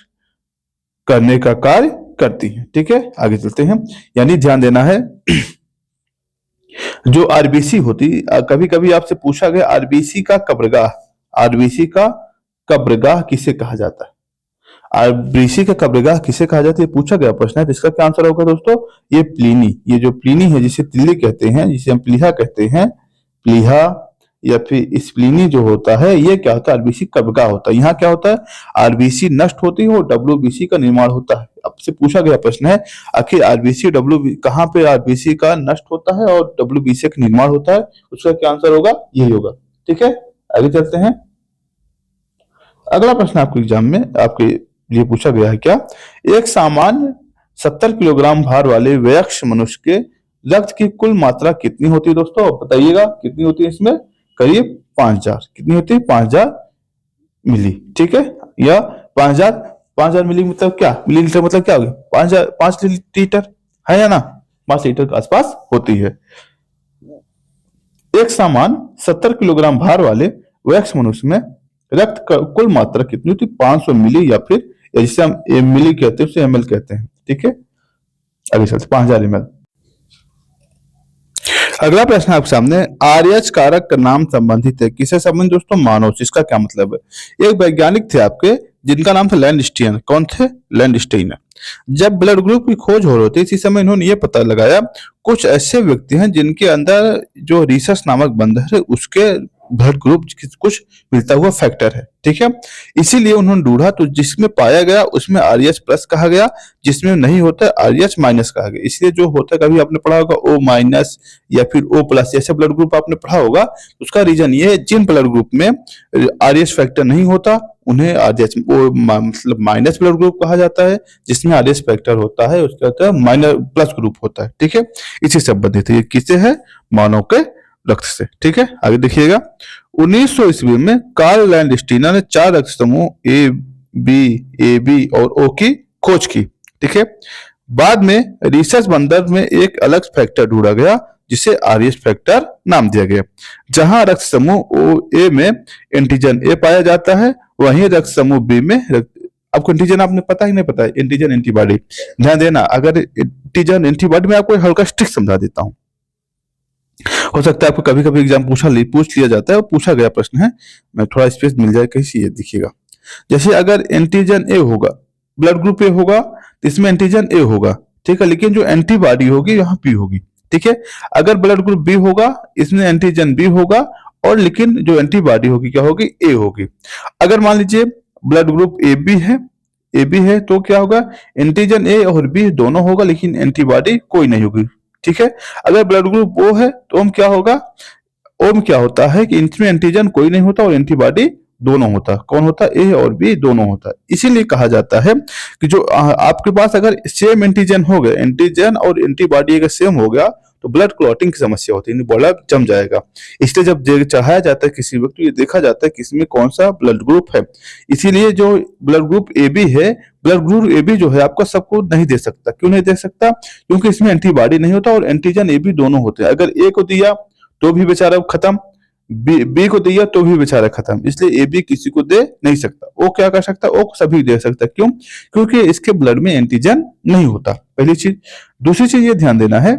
करने का कार्य करती है। ठीक है, आगे चलते हैं। यानी ध्यान देना है, जो आरबीसी होती, कभी कभी आपसे पूछा गया आरबीसी का कब्रगाह, आरबीसी का कब्रगाह किसे कहा जाता है? आरबीसी का कब्रगाह किसे कहा जाता है, पूछा गया प्रश्न है। तो इसका क्या आंसर होगा दोस्तों? ये प्लीनी, ये जो प्लीनी है, जिसे तिल्ली कहते हैं, जिसे हम प्लीहा कहते हैं, प्लीहा या फिर स्प्लीनी जो होता है, ये क्या होता है? आरबीसी कब्रगाह होता है। यहाँ क्या होता है? आरबीसी नष्ट होती है और डब्ल्यूबीसी का निर्माण होता है। आपसे पूछा गया प्रश्न है, आखिर आरबीसी डब्ल्यू कहाँ पे आरबीसी का नष्ट होता है और डब्ल्यूबीसी का निर्माण होता है? उसका क्या आंसर होगा? यही होगा। ठीक है, आगे चलते हैं। अगला प्रश्न आपके एग्जाम में आपके ये पूछा गया है, क्या एक सामान्य 70 किलोग्राम भार वाले वयस्क मनुष्य के रक्त की कुल मात्रा कितनी होती है? दोस्तों बताइएगा कितनी होती है? इसमें करीब 5000। कितनी होती है? 5000 मिली। ठीक है, या 5000 मिली मतलब क्या? मिलीलीटर मतलब क्या हो गया? 5 लीटर है या ना? 5 लीटर के आसपास होती है। एक समान 70 किलोग्राम भार वाले वयस्क मनुष्य में रक्त का कुल मात्रा कितनी होती? 500 मिली, या फिर जिसे हम मिली कहते हैं उसे एमएल कहते हैं। ठीक है, आगे चलते 5000 एमएल। अगला प्रश्न आपके सामने, आरएच कारक का नाम संबंधित है, किससे संबंधित दोस्तों? मानव। इसका क्या मतलब है? एक वैज्ञानिक थे आपके, जिनका नाम था लैंडस्टीन। कौन थे? लैंडस्टीन। जब ब्लड ग्रुप की खोज हो रही थी, इसी समय इन्होंने ये पता लगाया कुछ ऐसे व्यक्ति हैं जिनके अंदर जो रीसस नामक बंदर है, उसके ब्लड ग्रुप कुछ मिलता हुआ फैक्टर है। ठीक है, इसीलिए उन्होंने ढूंढा, तो जिसमें पाया गया उसमें आरएच प्लस कहा गया, जिसमें नहीं होता आरएच माइनस कहा गया। इसलिए जो होता है, कभी आपने पढ़ा होगा ओ माइनस या फिर ओ प्लस, ऐसे ब्लड ग्रुप आपने पढ़ा होगा। उसका रीजन ये है, जिन ब्लड ग्रुप में आरएच फैक्टर नहीं होता उन्हें आरएच मतलब माइनस ब्लड ग्रुप कहा जाता है, जिसमें आरएच फैक्टर होता है उसका माइनस प्लस ग्रुप होता है। ठीक है, इसी संबंधित है। ये किससे है? मानव के रक्त से। ठीक है, आगे देखिएगा। 1900 ईस्वी में कार्ल लैंडस्टीनर ने 4 रक्त समूह ए बी और ओ की खोज की। ठीक है, बाद में रिसर्च बंदर में एक अलग फैक्टर ढूंढा गया, जिसे आरएच फैक्टर नाम दिया गया। जहां रक्त समूह ओ ए में एंटीजन ए पाया जाता है, वहीं रक्त समूह बी में आपको एंटीजन आपने पता ही नहीं पता है, एंटीजन एंटीबॉडी। ध्यान देना, अगर एंटीजन एंटीबॉडी में आपको हल्का स्ट्रिक्ट समझा देता हूं, हो सकता है आपको कभी कभी एग्जाम पूछ लिया जाता है, और पूछा गया प्रश्न है, मैं थोड़ा स्पेस मिल जाए कहीं से। ये देखिएगा, जैसे अगर एंटीजन ए होगा, ब्लड ग्रुप ए होगा, तो इसमें एंटीजन ए होगा। ठीक है, लेकिन जो एंटीबॉडी होगी यहाँ पी होगी। ठीक है, अगर ब्लड ग्रुप बी होगा, इसमें एंटीजन बी होगा, और लेकिन जो एंटीबॉडी होगी क्या होगी? ए होगी। अगर मान लीजिए ब्लड ग्रुप ए बी है, तो क्या होगा? एंटीजन ए और बी दोनों होगा, लेकिन एंटीबॉडी कोई नहीं होगी। ठीक है, अगर ब्लड ग्रुप ओ है, तो ओम क्या होगा? ओम क्या होता है कि इसमें एंटीजन कोई नहीं होता और एंटीबॉडी दोनों होता। कौन होता? ए और बी दोनों होता। इसीलिए कहा जाता है कि जो आपके पास अगर सेम एंटीजन हो गए, एंटीजन और एंटीबॉडी अगर सेम हो गया, तो ब्लड क्लॉटिंग की समस्या होती है, ब्लड जम जाएगा। इसलिए जब चढ़ाया जाता है किसी व्यक्ति, ये देखा जाता है किसमें कौन सा ब्लड ग्रुप है। इसीलिए जो ब्लड ग्रुप ए बी है, ब्लड ग्रुप ए बी जो है आपका सबको नहीं दे सकता। क्यों नहीं दे सकता? क्योंकि इसमें एंटीबॉडी नहीं होता और एंटीजन ए बी दोनों होते हैं। अगर ए को दिया तो भी बेचारा खत्म, बी को दिया तो भी बेचारा खत्म। इसलिए ए बी किसी को दे नहीं सकता। ओ क्या कर सकता? ओ सभी दे सकता। क्यों? क्योंकि इसके ब्लड में एंटीजन नहीं होता, पहली चीज। दूसरी चीज ये ध्यान देना है,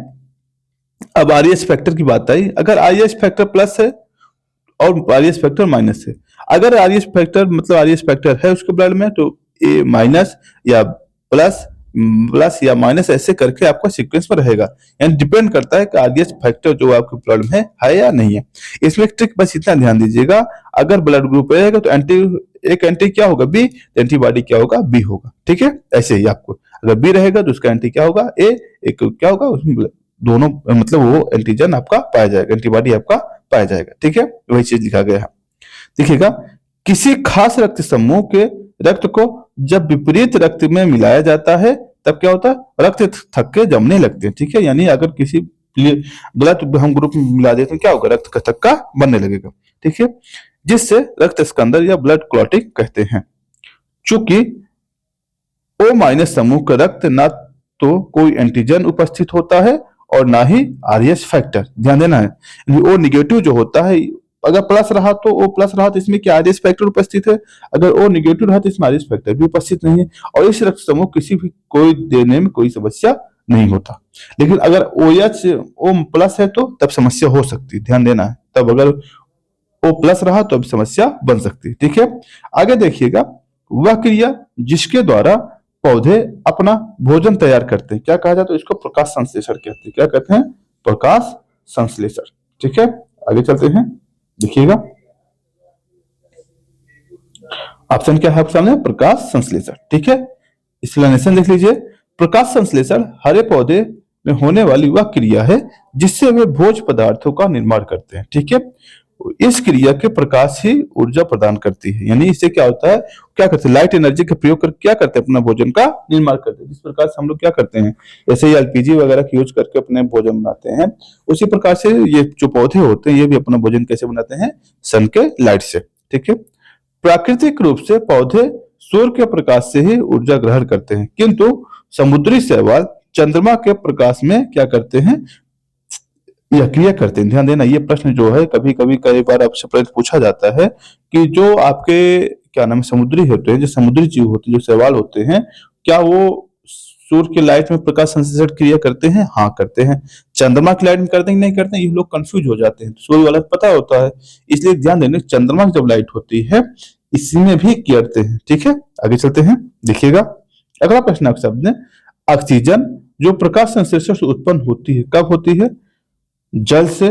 अब आरएच फैक्टर की बात आई, अगर आरएच फैक्टर प्लस है और आरएच फैक्टर माइनस है, अगर आरएच फैक्टर मतलब आरएच फैक्टर है उसके ब्लड में, तो ए माइनस या प्लस प्लस या माइनस ऐसे करके आपका सीक्वेंस में रहेगा। यानी डिपेंड करता है कि आरडीएच फैक्टर जो आपकी प्रॉब्लम है या नहीं है। इसमें एक ट्रिक बस इतना ध्यान दीजिएगा, अगर ब्लड ग्रुप रहेगा तो एक एंटी क्या होगा बी, तो एंटीबॉडी क्या होगा बी होगा। ठीक है, ऐसे ही आपको अगर बी रहेगा तो उसका एंटी क्या होगा ए, एक क्या होगा उसमें दोनों मतलब वो एंटीजन आपका पाया जाएगा, एंटीबॉडी आपका पाया जाएगा। ठीक है, वही चीज लिखा गया है। देखिएगा, किसी खास रक्त समूह के रक्त को जब विपरीत रक्त में मिलाया जाता है तब क्या होता है, रक्त थक्के जमने लगते हैं। ठीक है, यानी अगर किसी गलत हम ग्रुप में मिला देते हैं क्या होगा, रक्त का थक्का बनने लगेगा। ठीक है, जिससे रक्त स्कंदन या ब्लड क्लॉटिंग कहते हैं। चूंकि ओ माइनस समूह का रक्त ना तो कोई एंटीजन उपस्थित होता है और ना ही आरएच फैक्टर, ध्यान देना है। ओ निगेटिव जो होता है, अगर प्लस रहा तो ओ प्लस रहा तो इसमें क्या आरएच फैक्टर उपस्थित है, अगर ओ निगेटिव रहा तो इसमें आरएच फैक्टर भी उपस्थित नहीं है, और इस रक्त समूह किसी भी कोई देने में कोई समस्या नहीं होता। लेकिन अगर ओ एच ओ प्लस है तो तब समस्या हो सकती है, ध्यान देना है। तब अगर ओ प्लस रहा तो अब समस्या बन सकती है। ठीक है, आगे देखिएगा, वह क्रिया जिसके द्वारा पौधे अपना भोजन तैयार करते हैं क्या कहा जाता है, इसको प्रकाश संश्लेषण कहते हैं। क्या कहते हैं, प्रकाश संश्लेषण। ठीक है, आगे चलते हैं, देखिएगा ऑप्शन क्या है आपके सामने, प्रकाश संश्लेषण। ठीक है, एक्सप्लेनेशन देख लीजिए। प्रकाश संश्लेषण हरे पौधे में होने वाली वह क्रिया है जिससे वे भोज्य पदार्थों का निर्माण करते हैं। ठीक है, इस क्रिया के प्रकाश ही ऊर्जा प्रदान करती है। यानी इससे क्या होता है, क्या करते हैं, लाइट एनर्जी का प्रयोग करके क्या करते हैं, अपना भोजन का निर्माण करते हैं। जिस प्रकार से हम लोग क्या करते हैं, जैसे एलपीजी वगैरह का यूज करके अपने भोजन बनाते हैं, उसी प्रकार से ये जो पौधे होते हैं ये भी अपना भोजन कैसे बनाते हैं, सन के लाइट से। ठीक है, प्राकृतिक रूप से पौधे सूर्य के प्रकाश से ही ऊर्जा ग्रहण करते हैं, किंतु समुद्री शैवाल चंद्रमा के प्रकाश में क्या करते हैं, यह क्रिया करते हैं। ध्यान देना, ये प्रश्न जो है कभी कभी कई बार आपसे प्रश्न पूछा जाता है कि जो आपके क्या नाम है समुद्री होते हैं, जो समुद्री जीव होते हैं, जो शैवाल होते हैं, क्या वो सूर्य के लाइट में प्रकाश संश्लेषण क्रिया करते हैं? हाँ करते हैं। चंद्रमा की लाइट में करते हैं कि नहीं करते हैं, ये लोग कंफ्यूज हो जाते हैं। सूर्य वाला पता होता है, इसलिए ध्यान देना, चंद्रमा की जब लाइट होती है इसमें भी करते हैं। ठीक है, आगे चलते हैं, देखिएगा अगला प्रश्न आपके सामने, ऑक्सीजन जो प्रकाश संश्लेषण से उत्पन्न होती है कब होती है, जल से,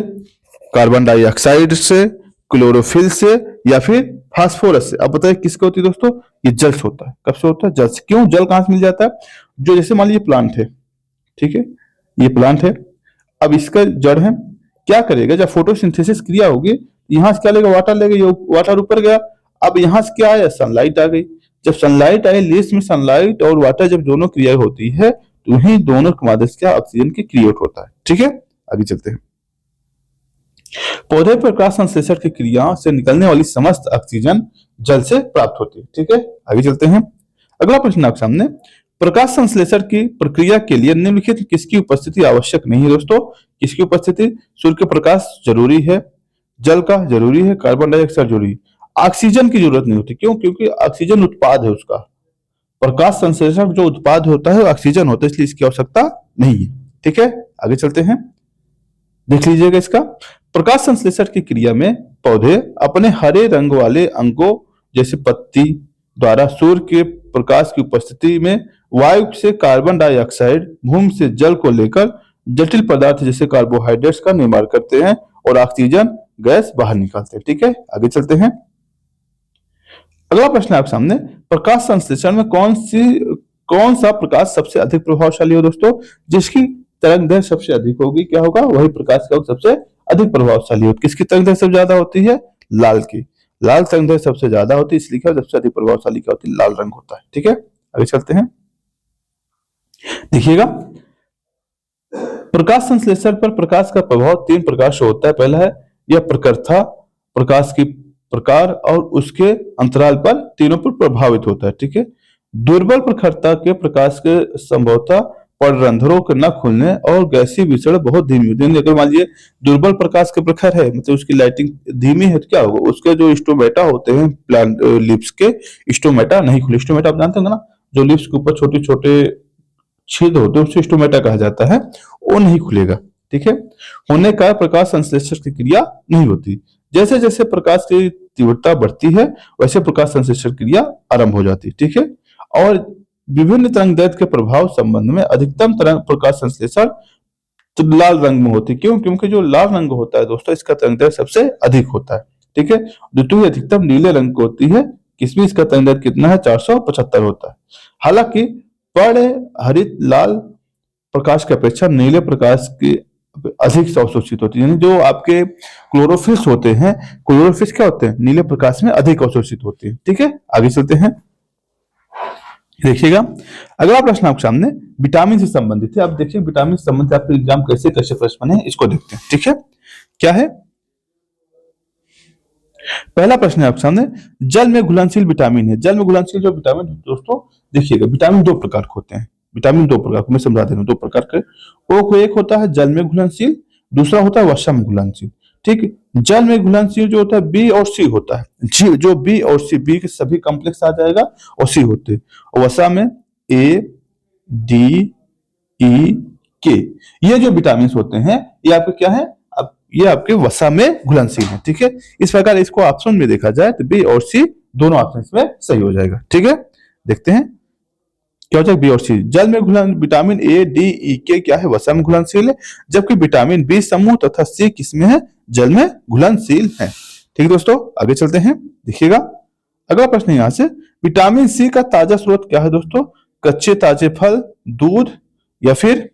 कार्बन डाइऑक्साइड से, क्लोरोफिल से या फिर फास्फोरस से। अब बताइए किसका होती है दोस्तों, ये जल से होता है। कब से होता है, जल से। क्यों, जल कहां से मिल जाता है, जो जैसे मान लीजिए प्लांट है, ठीक है, ये प्लांट है, अब इसका जड़ है, क्या करेगा, जब फोटोसिंथेसिस क्रिया होगी यहां से क्या लेगा, वाटर लेगा, ये वाटर ऊपर गया, अब यहां से क्या आया, सनलाइट आ गई। जब सनलाइट आई, लीस्ट में सनलाइट और वाटर जब दोनों क्रिया होती है तो वही दोनों की मदद से क्या ऑक्सीजन की क्रिएट होता है। ठीक है, आगे चलते हैं। पौधे प्रकाश संश्लेषण की क्रिया से निकलने वाली समस्त ऑक्सीजन जल से प्राप्त होती है। ठीक है, आगे चलते हैं। अगला प्रश्न आपके सामने, प्रकाश संश्लेषण की प्रक्रिया के लिए निम्नलिखित किसकी उपस्थिति आवश्यक नहीं है दोस्तों, किसकी उपस्थिति, सूर्य के प्रकाश जरूरी है, जल का जरूरी है, कार्बन डाइऑक्साइड जरूरी है, ऑक्सीजन की जरूरत नहीं होती। क्यों, क्योंकि ऑक्सीजन उत्पाद है उसका, प्रकाश संश्लेषण जो उत्पाद होता है ऑक्सीजन होता है, इसलिए इसकी आवश्यकता नहीं है। ठीक है, आगे चलते हैं, देख लीजिएगा इसका। प्रकाश संश्लेषण की क्रिया में पौधे अपने हरे रंग वाले अंगों जैसे पत्ती द्वारा सूर्य के प्रकाश की उपस्थिति में वायु से कार्बन डाइऑक्साइड, भूमि से जल को लेकर जटिल पदार्थ जैसे कार्बोहाइड्रेट्स का निर्माण करते हैं और ऑक्सीजन गैस बाहर निकालते हैं। ठीक है, आगे चलते हैं। अगला प्रश्न आपके सामने, प्रकाश संश्लेषण में कौन सा प्रकाश सबसे अधिक प्रभावशाली हो दोस्तों, जिसकी तरंग दैर्घ्य सबसे अधिक होगी, क्या होगा, वही प्रकाश का सबसे अधिक प्रभावशाली होती। किसकी तरंग दैर्घ्य सबसे ज्यादा होती है, लाल की, लाल तरंग दैर्घ्य सबसे ज्यादा होती है, इसलिए क्या सबसे अधिक प्रभावशाली क्या होती है, लाल रंग होता है। ठीक है, आगे चलते हैं, देखिएगा प्रकाश संश्लेषण पर प्रकाश का प्रभाव तीन प्रकार से होता है। पहला है यह प्रखरता, प्रकाश की प्रकार और उसके अंतराल पर तीनों पर प्रभावित होता है। ठीक है, दुर्बल प्रखरता के प्रकाश के संभवतः पररंध्रों के न खुलने और गैसीय विसरण बहुत धीमी होती है। अगर मान लीजिए दुर्बल प्रकाश के प्रखर है, मतलब उसकी लाइटिंग धीमी है, तो क्या होगा, उसके जो स्टोमेटा होते हैं प्लांट लिप्स के स्टोमेटा नहीं खुले। स्टोमेटा आप जानते होंगे ना, जो लिप्स के ऊपर छोटे छोटे छेद होते हैं उसे स्टोमेटा कहा जाता है, वो नहीं खुलेगा। ठीक है, होने का प्रकाश संश्लेषण की क्रिया नहीं होती। जैसे जैसे प्रकाश की तीव्रता बढ़ती है वैसे प्रकाश संश्लेषण क्रिया आरंभ हो जाती है। ठीक है, और विभिन्न तरंगदैर्ध्य के प्रभाव संबंध में अधिकतम तरंग प्रकाश संश्लेषण तो लाल रंग में होती है। क्यों? क्योंकि जो लाल रंग होता है दोस्तों, इसका तरंगदैर्ध्य सबसे अधिक होता है। ठीक है, द्वितीय अधिकतम नीले रंग की होती है, किसमें इसका तरंगदैर्ध्य कितना है? 475 होता है। हालांकि पर्ण हरित लाल प्रकाश की अपेक्षा नीले प्रकाश की अधिक अवशोषित होती है। यानी जो आपके क्लोरोफिल्स होते हैं, क्लोरोफिल्स क्या होते हैं? नीले प्रकाश में अधिक अवशोषित होती है। ठीक है, आगे चलते हैं, देखिएगा अगला प्रश्न आपके सामने विटामिन से संबंधित है। अब देखिए विटामिन से संबंधित आपके एग्जाम कैसे कैसे प्रश्न बने इसको देखते हैं। ठीक है, क्या है पहला प्रश्न है आपके सामने, जल में घुलनशील विटामिन है। जल में घुलनशील जो विटामिन दोस्तों देखिएगा, विटामिन दो प्रकार के होते हैं। विटामिन दो प्रकार को मैं समझा दे रहा हूं, दो प्रकार के। वो एक होता है जल में घुलनशील, दूसरा होता है वसा में घुलनशील। ठीक है, जल में घुलनशील जो होता है बी और सी होता है। जी जो बी और सी, बी के सभी कॉम्प्लेक्स आ जाएगा और सी होते हैं। और वसा में ए डी ई के, ये जो विटामिन होते हैं ये आपके क्या है? ये आपके वसा में घुलनशील है। ठीक है, इस प्रकार इसको ऑप्शन में देखा जाए तो बी और सी दोनों ऑप्शन इसमें सही हो जाएगा। ठीक है, देखते हैं क्या हो जाएगा, बी और सी। जल में घुलन विटामिन ए डी ई के क्या है? वसा में घुलनशील है, जबकि विटामिन बी समूह तथा सी किसमें है? जल में घुलनशील है। ठीक है दोस्तों, आगे चलते हैं, देखिएगा अगला प्रश्न यहां से, विटामिन सी का ताजा स्रोत क्या है दोस्तों? कच्चे ताजे फल, दूध या फिर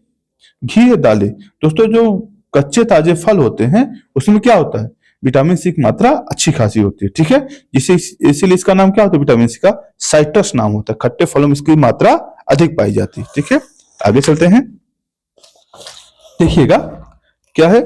घी या दालें। दोस्तों जो कच्चे ताजे फल होते हैं उसमें क्या होता है? विटामिन सी की मात्रा अच्छी खासी होती है। ठीक है, इसीलिए इसका नाम क्या होता है? विटामिन सी का साइट्रस नाम होता है। खट्टे फलों में इसकी मात्रा अधिक पाई जाती है। ठीक है, आगे चलते हैं, देखिएगा क्या है,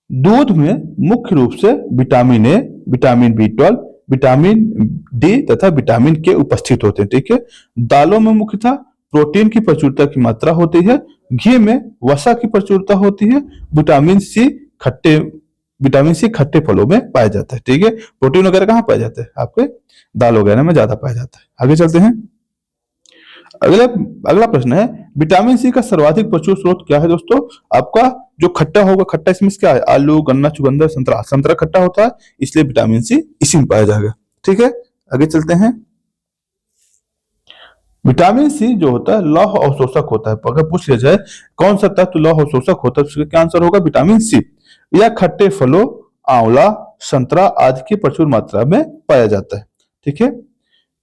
दूध में मुख्य रूप से vitamin A, vitamin B12, vitamin D तथा विटामिन के उपस्थित होते हैं। ठीक है, दालों में मुख्यतः प्रोटीन की प्रचुरता की मात्रा होती है, घी में वसा की प्रचुरता होती है, विटामिन सी खट्टे फलों में पाया जाता है। ठीक है, प्रोटीन वगैरह कहाँ पाया जाता है? आपके दाल वगैरह में ज्यादा पाया जाता है। आगे चलते हैं, अगला प्रश्न है, विटामिन सी का सर्वाधिक प्रचुर स्रोत क्या है दोस्तों? आपका जो खट्टा होगा, खट्टा इसमें क्या है? आलू, गन्ना, चुकंदर, संतरा। संतरा खट्टा होता है इसलिए विटामिन सी इसी में पाया जाएगा। ठीक है, आगे चलते हैं, विटामिन सी जो होता है लौह अवशोषक होता है। अगर पूछ लिया जाए कौन सा तत्व लौह अवशोषक होता है तो उसका क्या आंसर होगा? Vitamin C. यह खट्टे फलों, आंवला, संतरा आदि की प्रचुर मात्रा में पाया जाता है। ठीक है,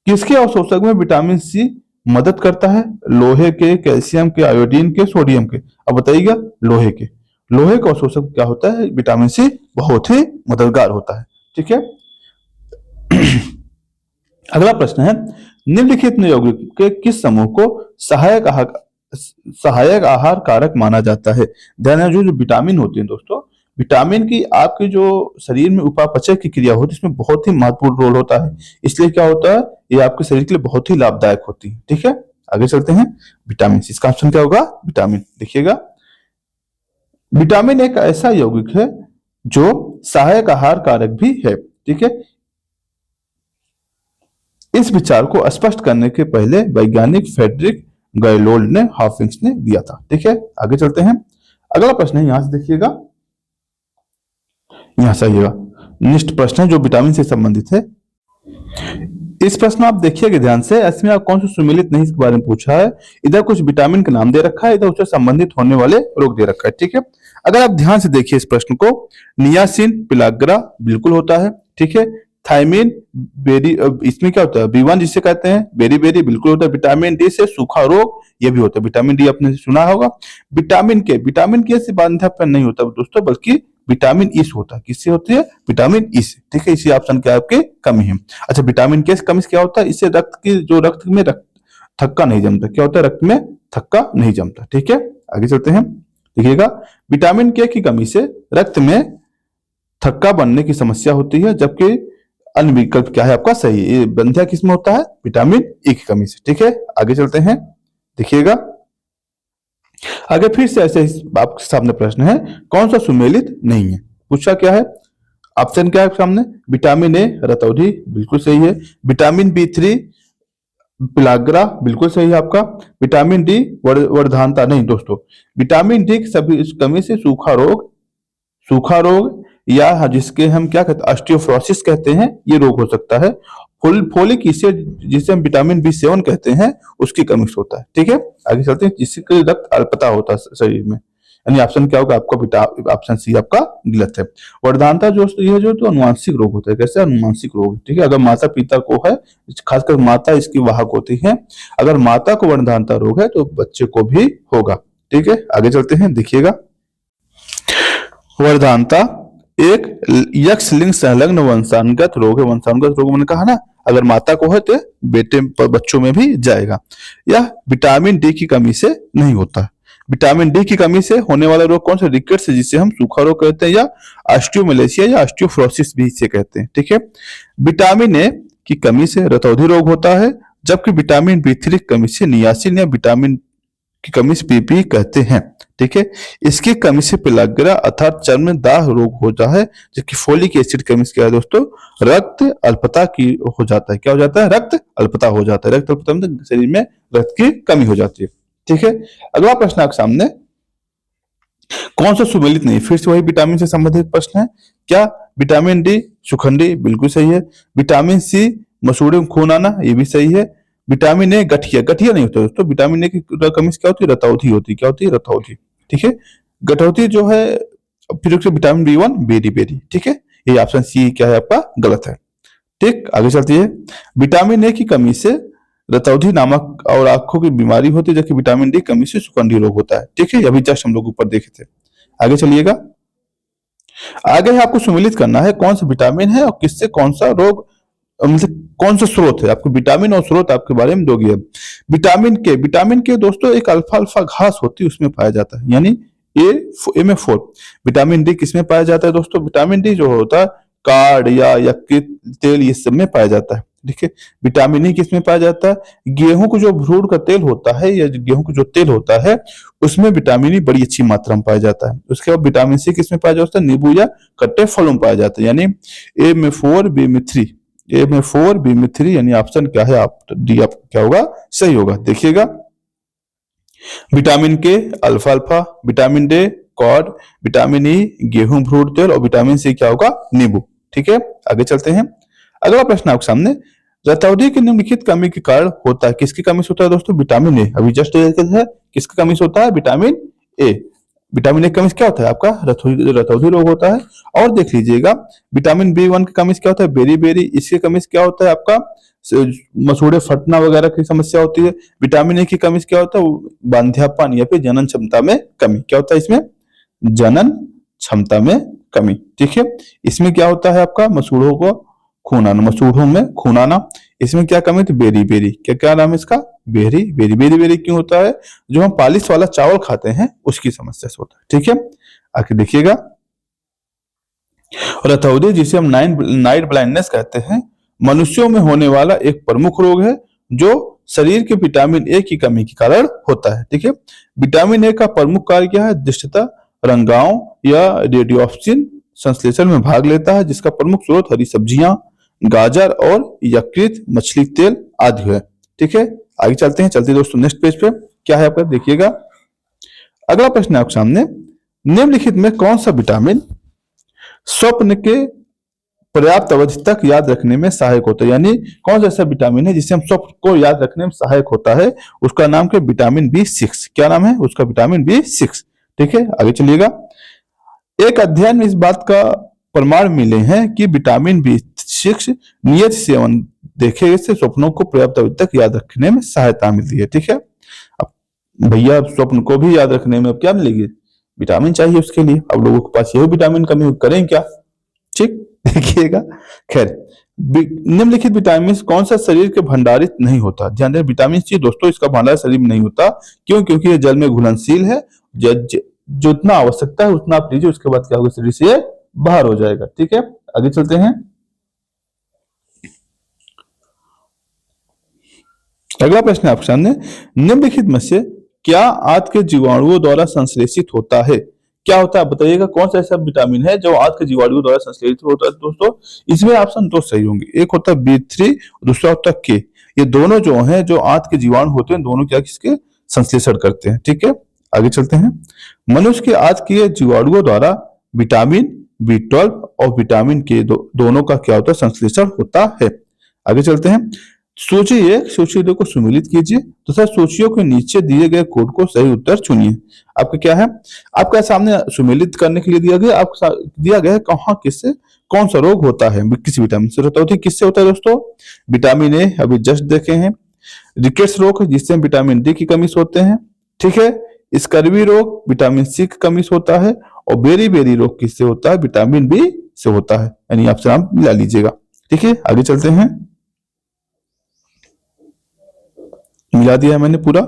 किसके अवशोषक में विटामिन सी मदद करता है? लोहे के, कैल्शियम के, आयोडीन के, सोडियम के। अब बताइएगा, लोहे के। लोहे का अवशोषक क्या होता है? विटामिन सी बहुत ही मददगार होता है। ठीक है, अगला प्रश्न है, निम्नलिखित यौगिक के किस समूह को सहायक आहार कारक माना जाता है? ध्यान, जो विटामिन होते हैं दोस्तों, विटामिन की आपके जो शरीर में उपापचय की क्रिया होती है इसमें बहुत ही महत्वपूर्ण रोल होता है। इसलिए क्या होता है? ये आपके शरीर के लिए बहुत ही लाभदायक होती है। ठीक है, आगे चलते हैं, विटामिन सी, इसका ऑप्शन क्या होगा? विटामिन। देखिएगा, विटामिन एक ऐसा यौगिक है जो सहायक आहार कारक भी है। ठीक है, इस विचार को स्पष्ट करने के पहले वैज्ञानिक फ्रेडरिक गैलोल्ड ने हॉकिंस ने दिया था। ठीक है, आगे चलते हैं, अगला प्रश्न है, यहां से देखिएगा, यहां से आइएगा, नेक्स्ट प्रश्न है जो विटामिन से संबंधित है। इस प्रश्न आप देखिएगा ध्यान से, इसमें आप कौन सा सुमेलित नहीं इसके बारे में पूछा है। इधर कुछ विटामिन का नाम दे रखा है, इधर उससे संबंधित होने वाले रोग दे रखा है। ठीक है, अगर आप ध्यान से देखिए इस प्रश्न को, नियासिन पिलाग्रा बिल्कुल होता है। ठीक है, थायमिन बेरी, इसमें क्या होता है? B1 जिसे कहते हैं, बेरी बेरी बिल्कुल होता है। विटामिन डी से सूखा रोग ये भी होता है। विटामिन डी आपने सुना होगा। विटामिन के से बांधापन नहीं होता दोस्तों, बल्कि विटामिन ई से होता है। किससे होती है? विटामिन ई से। ठीक है, इसी ऑप्शन के आपके कमी है। अच्छा, विटामिन के कमी से क्या होता है? इससे रक्त में थक्का नहीं जमता। क्या होता है? रक्त में थक्का नहीं जमता। ठीक है, आगे चलते हैं, देखिएगा, विटामिन के की कमी से रक्त में थक्का बनने की समस्या होती है, जबकि अन्य विकल्प क्या है आपका? सही। ये बंध्या किसमें होता है? विटामिन ई की कमी से। ठीक है, आगे चलते हैं, देखिएगा, आगे फिर से ऐसे आपके सामने प्रश्न है, कौन सा सुमेलित नहीं है? पूछा क्या है? ऑप्शन क्या है सामने? विटामिन ए रतौधी बिल्कुल सही है, विटामिन B3 पिलाग्रा बिल्कुल सही है आपका, विटामिन डी वर्धानता नहीं दोस्तों, विटामिन डी की सभी इस कमी से सूखा रोग या जिसके हम क्या कहते हैं ऑस्टियोफ्रोसिस कहते हैं, ये रोग हो सकता है। फोलिक एसिड जिसे हम विटामिन बी 7 कहते हैं, उसकी कमी से होता है। ठीक है, आगे चलते हैं। जिससे रक्त अल्पता होता है शरीर में, यानी ऑप्शन क्या होगा आपका, ऑप्शन सी आपका गलत है। वर्धानता जो ये जो तो अनुवांशिक रोग होता है। कैसे? अनुवांशिक रोग। ठीक है, अगर माता पिता को है, खासकर माता इसकी वाहक होती है, अगर माता को वर्धानता रोग है तो बच्चे को भी होगा। ठीक है, आगे चलते हैं, देखिएगा। वर्धानता एक यक्ष लिंग संलग्न वंशानुगत रोग है। वंशानुगत रोग मैंने कहा ना, अगर माता को है तो बेटे बच्चों में भी जाएगा। यह विटामिन डी की कमी से नहीं होता। विटामिन डी की कमी से होने वाला रोग कौन सा? रिकेट्स, जिसे हम सूखा रोग कहते हैं, या ऑस्टियोमलेशिया या ऑस्टियोफ्रोसिस भी इसे कहते हैं। ठीक है, विटामिन ए की कमी से रतौंधी रोग होता है, जबकि विटामिन बी3 की कमी से नियासिन या विटामिन की कमी से पीपी कहते हैं। ठीक है, इसकी कमी से पिलाग्रा अर्थात चर्म दाह रोग होता है, जबकि फोलिक एसिड की कमी से क्या है दोस्तों? रक्त अल्पता की हो जाता है। क्या हो जाता है? रक्त अल्पता हो जाता है। रक्त अल्पता मतलब शरीर में रक्त की कमी हो जाती है। ठीक है, अगला प्रश्न आपके सामने, कौन सा सुमेलित नहीं? फिर से वही विटामिन से संबंधित प्रश्न है। क्या विटामिन डी सुखंडी? बिल्कुल सही है। विटामिन सी मसूड़े में खून आना, ये भी सही है। विटामिन ए गठिया, गठिया नहीं होता दोस्तों, विटामिन ए की कमी से क्या होती है? रतौंधी होती है। क्या होती है? रतौंधी। ठीक है, गठौती जो है, फिर से विटामिन बी1 बेरी बेरी। ठीक है, ये ऑप्शन सी क्या है आपका? गलत है। ठीक, आगे चलती है। विटामिन ए की कमी से रतौंधी नामक और आंखों की बीमारी होती है, जबकि विटामिन डी कमी से सुगंधी रोग होता है। ठीक है, अभी जस्ट हम लोग ऊपर देखे थे। आगे चलिएगा। आगे आपको सुमेलित करना है कौन सा विटामिन है और किससे कौन सा रोग, मतलब कौन सा स्रोत है। आपको विटामिन और स्रोत आपके बारे में दोगे। विटामिन के दोस्तों एक अल्फा अल्फा घास होती है, उसमें पाया जाता है, यानी ए में 4। विटामिन डी किसमें पाया जाता है दोस्तों? विटामिन डी जो होता है कार्ड या यकृत तेल, ये सब में पाया जाता है। ठीक है, विटामिन ई किसमें पाया जाता है? गेहूं को जो भ्रूण का तेल होता है, या गेहूं का जो तेल होता है, उसमें विटामिन ई बड़ी अच्छी मात्रा में पाया जाता है। उसके बाद विटामिन सी किसमें पाया जाता है? नींबू या खट्टे फलों में पाया जाता है, यानी ए में 4 बी में 3। ए में 4 बी में 3, यानी ऑप्शन क्या है? आप डी आप क्या होगा? सही होगा। देखिएगा, विटामिन के अल्फा अल्फा, vitamin D cod, vitamin E गेहूं भ्रूण तेल, और विटामिन सी क्या होगा? नींबू। ठीक है, आगे चलते हैं। अगला प्रश्न आपके सामने, रतौंधी की निम्नलिखित कमी के कारण होता है। किसकी कमी से होता है दोस्तों? Vitamin A. अभी जस्ट है, किसकी कमी से होता है? Vitamin A. विटामिन ए की कमी से क्या होता है? आपका रतौंधी रोग होता है। और देख लीजिएगा, विटामिन बी1 की कमी से क्या होता है? Beriberi. इसकी कमी से क्या होता है? आपका मसूड़े फटना वगैरह की समस्या होती है। विटामिन ए की कमी से क्या होता है? बांध्यापन या फिर जनन क्षमता में कमी। क्या होता है इसमें? जनन क्षमता में कमी। ठीक है, इसमें क्या होता है? आपका मसूड़ों को खून आना, मसूड़ों में खून आना। इसमें क्या कमी? तो बेरी बेरी। क्या क्या नाम है इसका? Berry berry. बेरी बेरी क्यों होता है? जो हम पालिश वाला चावल खाते हैं उसकी समस्या से होता है। ठीक है, आगे देखिएगा। रतौंधी जिसे हम नाइट ब्लाइंडनेस कहते हैं, मनुष्यों में होने वाला एक प्रमुख रोग है, जो शरीर के विटामिन ए की कमी के कारण होता है। ठीक है, विटामिन ए का प्रमुख कार्य क्या है? दृष्टता, रंगाओं या रेडियोप्सिन संश्लेषण में भाग लेता है, जिसका प्रमुख स्रोत हरी सब्जियां, गाजर और यकृत, मछली तेल आदि है। ठीक है, आगे चलते हैं। चलते दोस्तों नेक्स्ट पेज पे क्या है आपका? देखिएगा, अगला प्रश्न आपके सामने, निम्नलिखित में कौन सा विटामिन स्वप्न के पर्याप्त अवधि तक याद रखने में सहायक होता है? यानी कौन सा ऐसा विटामिन है जिससे हम स्वप्न को याद रखने में सहायक होता है? उसका नाम क्या? Vitamin B6. क्या नाम है उसका? Vitamin B6. ठीक है, आगे चलिएगा। एक अध्ययन में इस बात का प्रमाण मिले हैं कि विटामिन बी6 नियत सेवन देखे से स्वप्नों को पर्याप्त अवधि तक याद रखने में सहायता मिलती है। ठीक है, अब भैया स्वप्न को भी याद रखने में अब क्या मिलेगी? विटामिन चाहिए उसके लिए। अब लोगों के पास यही विटामिन कमी, करें क्या? ठीक, देखिएगा। खैर, निम्नलिखित विटामिन कौन सा शरीर के भंडारित नहीं होता? ध्यान दें, विटामिन सी दोस्तों इसका भंडार शरीर में नहीं होता। क्यों? क्योंकि ये जल में घुलनशील है। जितना आवश्यकता है उतना आप लीजिए, उसके बाद क्या होगा? शरीर से बाहर हो जाएगा। ठीक है, आगे चलते हैं। अगला प्रश्न आपके सामने, निम्नलिखित में से क्या आंत के जीवाणुओं द्वारा संश्लेषित होता है? क्या होता है बताइएगा? कौन सा ऐसा विटामिन है जो आंत के जीवाणुओं द्वारा संश्लेषित होता है दोस्तों? इसमें ऑप्शन दो सही होंगे। एक होता है B3, दूसरा होता है K। ये दोनों जो हैं, जो आंत के जीवाणु होते हैं, दोनों क्या किसके संश्लेषण करते हैं। ठीक है, आगे चलते हैं। मनुष्य के आंत के जीवाणुओं द्वारा विटामिन B12 और विटामिन के दोनों का क्या होता है, संश्लेषण होता है। आगे चलते हैं। सूची 1 सूची 2 को सुमेलित कीजिए तथा सूचियों के नीचे दिए गए कोड को सही उत्तर चुनिए। आपका क्या है, आपका सामने सुमेलित करने के लिए दिया गया, आपको दिया गया है कहाँ किससे कौन सा रोग होता है, किस विटामिन से होता है। किससे होता है दोस्तों, विटामिन ए अभी जस्ट देखे हैं। रिकेट्स रोग जिससे विटामिन डी की कमी से होते हैं, ठीक है। स्कर्वी रोग विटामिन सी की कमी से होता है। और बेरी बेरी रोग किससे होता है, विटामिन बी से होता है। यानी आपसे नाम मिला लीजिएगा, ठीक है। आगे चलते हैं, मिला दिया है मैंने पूरा,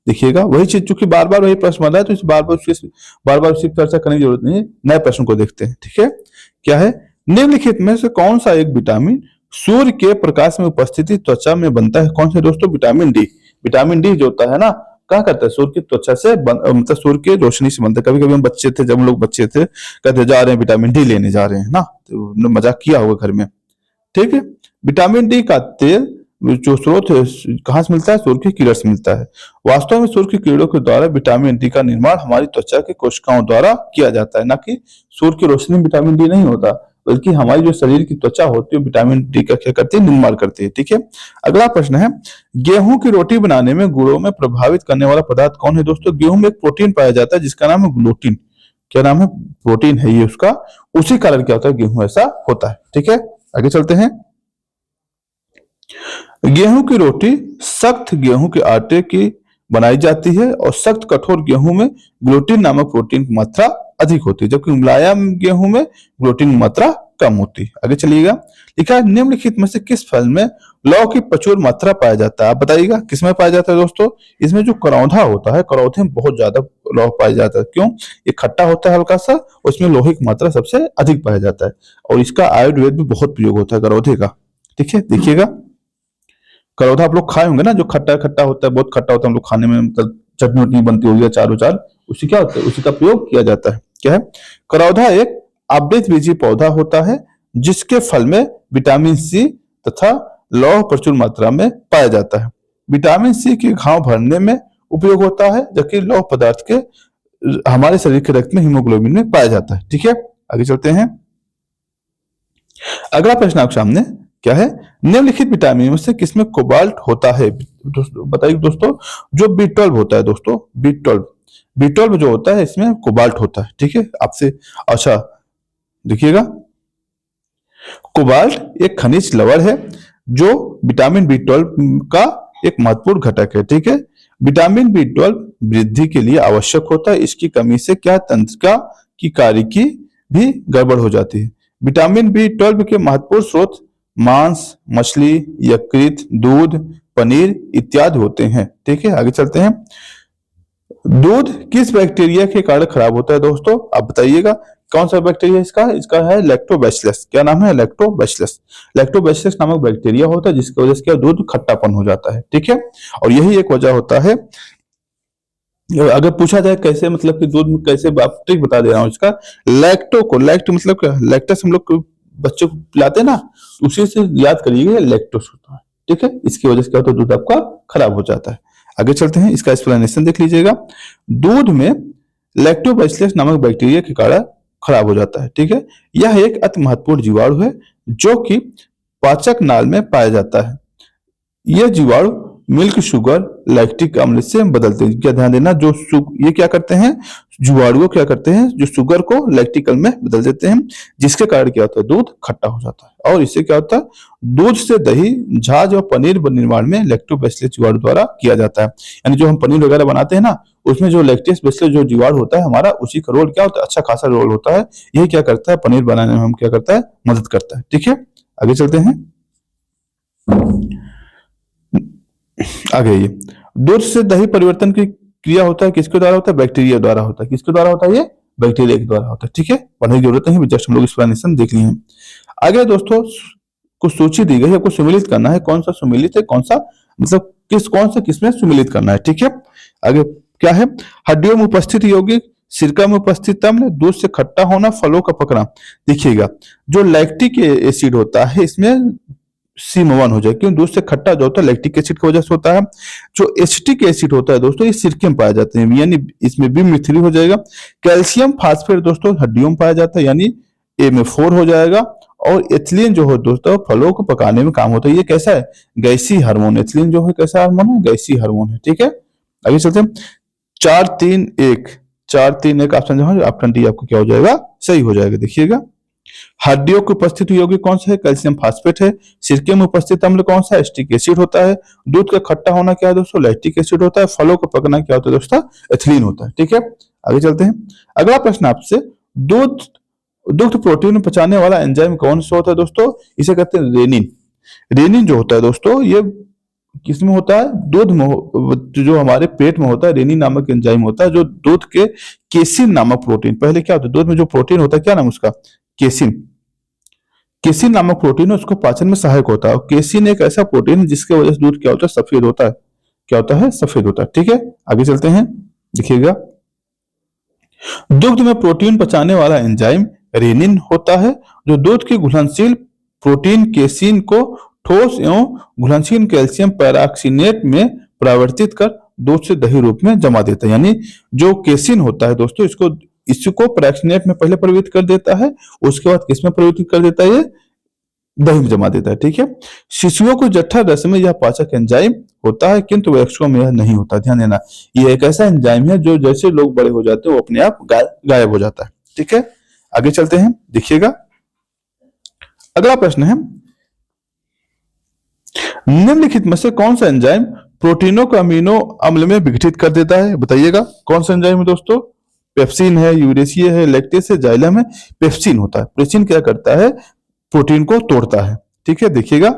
देखिएगा। वही चीज चूंकि बार बार वही प्रश्न बना है तो इस बार बार उसकी चर्चा करने की जरूरत नहीं है। नए प्रश्न को देखते हैं, ठीक है। क्या है, निम्नलिखित में से कौन सा एक विटामिन सूर्य के प्रकाश में उपस्थिति त्वचा में बनता है। कौन सा दोस्तों, विटामिन डी। विटामिन डी जो होता है ना, क्या करता है, सूर्य की त्वचा से मतलब सूर्य की रोशनी से बनता है। कभी कभी हम बच्चे थे, जब हम लोग बच्चे थे, कहते जा रहे हैं विटामिन डी लेने जा रहे हैं ना, तो मजाक किया होगा घर में, ठीक है। विटामिन डी का तेल जो स्रोत है कहाँ से मिलता है, सूर्य की किरण से मिलता है। वास्तव में सूर्य की किरणों के द्वारा विटामिन डी का निर्माण हमारी त्वचा के कोशिकाओं द्वारा किया जाता है, ना कि सूर्य की रोशनी में विटामिन डी नहीं होता, बल्कि हमारी जो शरीर की त्वचा होती है विटामिन डी का क्या करती है, निर्माण करती है, ठीक है। अगला प्रश्न है, गेहूं की रोटी बनाने में गुणों में प्रभावित करने वाला पदार्थ कौन है। दोस्तों, गेहूं में एक प्रोटीन पाया जाता है जिसका नाम है ग्लूटीन। क्या नाम है, प्रोटीन है ये उसका, उसी कारण क्या होता है, गेहूं ऐसा होता है, ठीक है। आगे चलते हैं। गेहूं की रोटी सख्त गेहूं के आटे की बनाई जाती है और सख्त कठोर गेहूं में ग्लूटीन नामक प्रोटीन की मात्रा अधिक होती है, जबकि मुलायम गेहूं में ग्लूटीन की मात्रा कम होती है। आगे चलिएगा। लिखा है, निम्नलिखित में से किस फल में लौह की प्रचुर मात्रा पाया जाता है। आप बताइएगा किसमें पाया जाता है दोस्तों। इसमें जो करौंधा होता है, करौंधे में बहुत ज्यादा लौह पाया जाता है। क्यों, ये खट्टा होता है हल्का सा, उसमें लोहे की मात्रा सबसे अधिक पाया जाता है और इसका आयुर्वेद में बहुत प्रयोग होता है करौंधे का, ठीक है। देखिएगा, करौंधा आप लोग खाए होंगे ना, जो खट्टा खट्टा होता है, बहुत खट्टा होता है, हम लोग खाने में मतलब चटनी उटनी बनती होगी, अचार उचार, उसी क्या होता है, उसी का प्रयोग किया जाता है। क्या है, करौंधा एक आवृतबीजी पौधा होता है जिसके फल में विटामिन सी तथा लौह प्रचुर मात्रा में पाया जाता है। विटामिन सी के घाव भरने में उपयोग होता है, जबकि लौह पदार्थ के हमारे शरीर के रक्त में हीमोग्लोबिन में पाया जाता है, ठीक है। आगे चलते हैं। अगला प्रश्न आपके सामने क्या है, निम्नलिखित विटामिन में से किसमें कोबाल्ट होता है। बताइए दोस्तों, जो B12 होता है दोस्तों, B12 जो होता है इसमें कोबाल्ट होता है, ठीक है। आपसे अच्छा देखिएगा, कोबाल्ट एक खनिज लवण है जो विटामिन B12 का एक महत्वपूर्ण घटक है, ठीक है। विटामिन B12 वृद्धि के लिए आवश्यक होता है, इसकी कमी से क्या तंत्रिका की कार्यकी भी गड़बड़ हो जाती है। विटामिन B12 के महत्वपूर्ण स्रोत मांस, मछली, यकृत, दूध, पनीर इत्यादि होते हैं, ठीक है। आगे चलते हैं। दूध किस बैक्टीरिया के कारण खराब होता है दोस्तों, आप बताइएगा कौन सा बैक्टीरिया इसका है लैक्टोबैसिलस। क्या नाम है, लैक्टोबैसिलस। लैक्टोबैसिलस नामक बैक्टीरिया होता है जिसकी वजह से क्या दूध खट्टापन हो जाता है, ठीक है। और यही एक वजह होता है, अगर पूछा जाए कैसे, मतलब कि दूध में कैसे, आप ट्रिक बता दे रहा हूँ इसका। लैक्ट मतलब क्या, लैक्टस हम लोग बच्चों को पिलाते हैं ना, उसी से याद करिएगा लैक्टोस होता है, ठीक है। इसकी वजह से क्या होता है, दूध आपका खराब हो जाता है। आगे चलते हैं, इसका एक्सप्लेनेशन देख लीजिएगा। दूध में लैक्टोबैसिलस नामक बैक्टीरिया के कारण खराब हो जाता है, ठीक है। यह एक अति महत्वपूर्ण जीवाणु है जो कि पाचक नाल में पाया जाता है। यह जीवाणु मिल्क शुगर लैक्टिक अम्ल से बदलते हैं। क्या ध्यान देना, जो ये क्या करते हैं, जीवाणु क्या करते हैं, जो शुगर को लैक्टिक अम्ल में बदल देते हैं, जिसके कारण क्या होता है, दूध खट्टा हो जाता है। और इससे क्या होता है, दूध से दही, छाछ और पनीर निर्माण में लैक्टोबैसिलस जीवाणु द्वारा किया जाता है। यानी जो हम पनीर वगैरह बनाते हैं ना, उसमें जो लैक्टोबैसिलस जो जीवाणु होता है हमारा, उसी का रोल क्या होता है, अच्छा खासा रोल होता है। यही क्या करता है, पनीर बनाने में हम क्या करता है, मदद करता है, ठीक है। आगे चलते हैं। आगे ये दूध से दही परिवर्तन की क्रिया होता है, किसके द्वारा होता है, बैक्टीरिया द्वारा होता है। किसके द्वारा होता है, ये बैक्टीरिया के द्वारा होता है, ठीक है। पढ़ने की जरूरत नहीं, जस्ट हम लोग एक्सप्लेनेशन देख लिए हैं। आगे दोस्तों कुछ सूची दी गई है, आपको सुमेलित करना है, कौन सा सुमेलित है, कौन सा मतलब कौन सा किसमें सुमेलित करना है, ठीक है। आगे क्या है, हड्डियों में उपस्थित यौगिक, सिरका में उपस्थित अम्ल, दूध से खट्टा होना, फलों का पकना। देखिएगा, जो लैक्टिक एसिड होता है इसमें C1 हो जाए, क्यों, दूध से खट्टा जो होता है लैक्टिक एसिड की वजह से होता है। जो एसिटिक एसिड होता है दोस्तों, ये सिरके में पाए जाते हैं, यानी इसमें भी मिथिली हो जाएगा। कैल्शियम फास्फेट दोस्तों हड्डियों में पाया जाता है, यानी ए में 4 हो जाएगा। और एथिलीन जो है दोस्तों फलों को पकाने में काम होता है। ये कैसा है? गैसीय हार्मोन। एथिलीन जो है कैसा हार्मोन है? गैसीय हार्मोन है। ठीक है, आगे चलते हैं। 4-3-1 ऑप्शन जो है ऑप्शन डी आपको क्या हो जाएगा? सही हो जाएगा। देखिएगा, हड्डियों की उपस्थित यौगिक कौन सा है? कैल्शियम फास्फेट है। सिरके में उपस्थित अम्ल कौन सा है? एसिटिक एसिड होता है। दूध का खट्टा होना क्या है दोस्तों? लैक्टिक एसिड होता है। फलों का पकना क्या होता है दोस्तों? एथिलीन होता है। ठीक है, आगे चलते हैं। अगला प्रश्न आपसे, दूध दुग्ध प्रोटीन पचाने वाला एंजाइम कौन सा होता है दोस्तों? इसे कहते हैं रेनिन। रेनिन जो होता है दोस्तों ये किसमें होता है? दूध में जो हमारे पेट में होता है, रेनिन नामक एंजाइम होता है जो दूध के केसिन नामक प्रोटीन, पहले क्या होता है दूध में जो प्रोटीन होता है क्या नाम उसका? केसिन। केसिन नामक प्रोटीन है, उसको पाचन में सहायक होता है। और केसिन एक ऐसा प्रोटीन है जिसके वजह से दूध क्या होता है? सफेद होता है। क्या होता है? सफेद होता है। ठीक है, आगे चलते हैं। देखिएगा, दुग्ध में प्रोटीन पचाने वाला एंजाइम रेनिन होता है जो दूध के घुलनशील प्रोटीन केसिन को ठोस एवं घुलनशील कैल्शियम पैराक्सीनेट में परिवर्तित कर दूध से दही रूप में जमा देता है। यानी जो केसिन होता है दोस्तों इसको पैराक्सीनेट में पहले परिवर्तित कर देता है, उसके बाद किसमें परिवर्तित कर देता है? ये दही में जमा देता है। ठीक है, शिशुओं को जठर रस में यह पाचक एंजाइम होता है किंतु वयस्कों में यह नहीं होता। ध्यान देना, ये एक ऐसा एंजाइम है जो जैसे लोग बड़े हो जाते हैं वो अपने आप गायब हो जाता है। ठीक है, आगे चलते हैं। देखिएगा, अगला प्रश्न है, निम्नलिखित में से कौन सा एंजाइम प्रोटीनों को अमीनो अम्ल में विघटित कर देता है? बताइएगा, कौन सा एंजाइम है दोस्तों? पेप्सिन है, यूरेसिया है, लैक्टेस है, जाइलम है। पेप्सिन होता है। पेप्सिन क्या करता है? प्रोटीन को तोड़ता है। ठीक है, देखिएगा,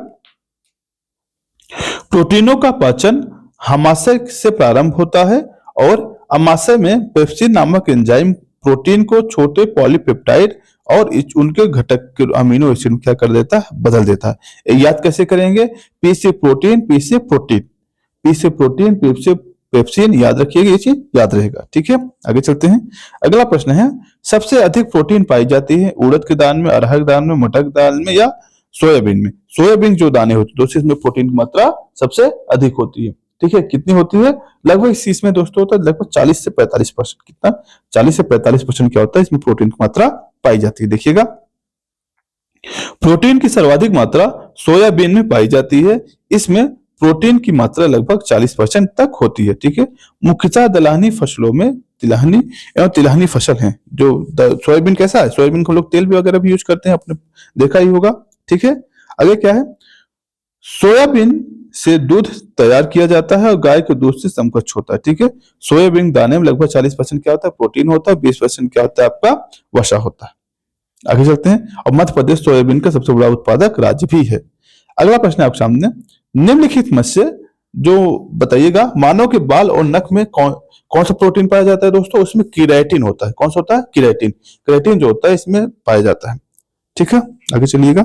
प्रोटीनों का पाचन अमाशय से प्रारंभ होता है और अमाशय में पेप्सिन नामक एंजाइम प्रोटीन को छोटे पॉलीपेप्टाइड और उनके घटक अमीनो एसिड क्या कर देता है? बदल देता है। याद कैसे करेंगे? पी से प्रोटीन, पी से प्रोटीन, पी से प्रोटीन, पी से पेप्सिन। याद रखिएगा, ये चीज याद रहेगा। ठीक है, आगे चलते हैं। अगला प्रश्न है, सबसे अधिक प्रोटीन पाई जाती है उड़द के दाल में, अरहर दाल में, मटर दाल में या सोयाबीन में? सोयाबीन जो दाने होते हैं दोस्तों इसमें प्रोटीन की मात्रा सबसे अधिक होती है। ठीक है, कितनी होती है? लगभग इसमें दोस्तों होता है लगभग 40 से 45%। कितना? 40 से 45% क्या होता है? इसमें प्रोटीन की मात्रा पाई जाती है। देखिएगा, प्रोटीन की सर्वाधिक मात्रा सोयाबीन में पाई जाती है। इसमें प्रोटीन की मात्रा लगभग 40% तक होती है। ठीक है, मुख्यतः दलहनी फसलों में तिलहनी एवं तिलहनी फसल है। जो सोयाबीन कैसा है? सोयाबीन को लोग तेल भी वगैरह भी यूज करते हैं, आपने देखा ही होगा। ठीक है, आगे क्या है? सोयाबीन से दूध तैयार किया जाता है और गाय के दूध से समकक्ष होता है। ठीक है, सोयाबीन दाने में लगभग 40% क्या होता है? प्रोटीन होता है। 20% क्या होता है? आपका वसा होता है। आगे चलते हैं। और मध्य प्रदेश सोयाबीन का सबसे बड़ा उत्पादक राज्य भी है। अगला प्रश्न है आपके सामने, निम्नलिखित में से जो बताइएगा, मानव के बाल और नख में कौन सा प्रोटीन पाया जाता है दोस्तों? उसमें केराटिन होता है। कौन सा होता है? केराटिन। केराटिन जो होता है इसमें पाया जाता है। ठीक है, आगे चलिएगा।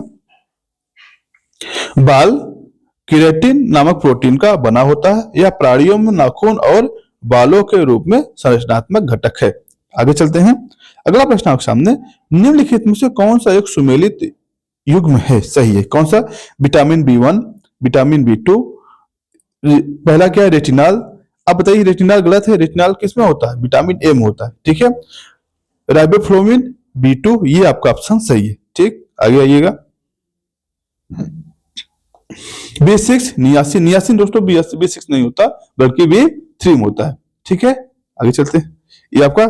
बाल केराटिन नामक प्रोटीन का बना होता है। यह प्राणियों में नाखून और बालों के रूप में संरचनात्मक घटक है। आगे चलते हैं। अगला प्रश्न आपके सामने, निम्नलिखित में से कौन सा एक सुमेलित युग्म है? सही है। कौन सा? Vitamin B1, vitamin B2। पहला क्या है? रेटिनॉल। अब बताइए, रेटिनॉल गलत है। रेटिनॉल किसमें होता है? विटामिन ए में होता है। ठीक है, राइबोफ्लोविन B2 ये आपका ऑप्शन सही है। ठीक, आगे आइएगा। B6 niacin. नियासिन दोस्तों B6 नहीं होता बल्कि B3 में होता है। ठीक है, आगे चलते हैं। ये आपका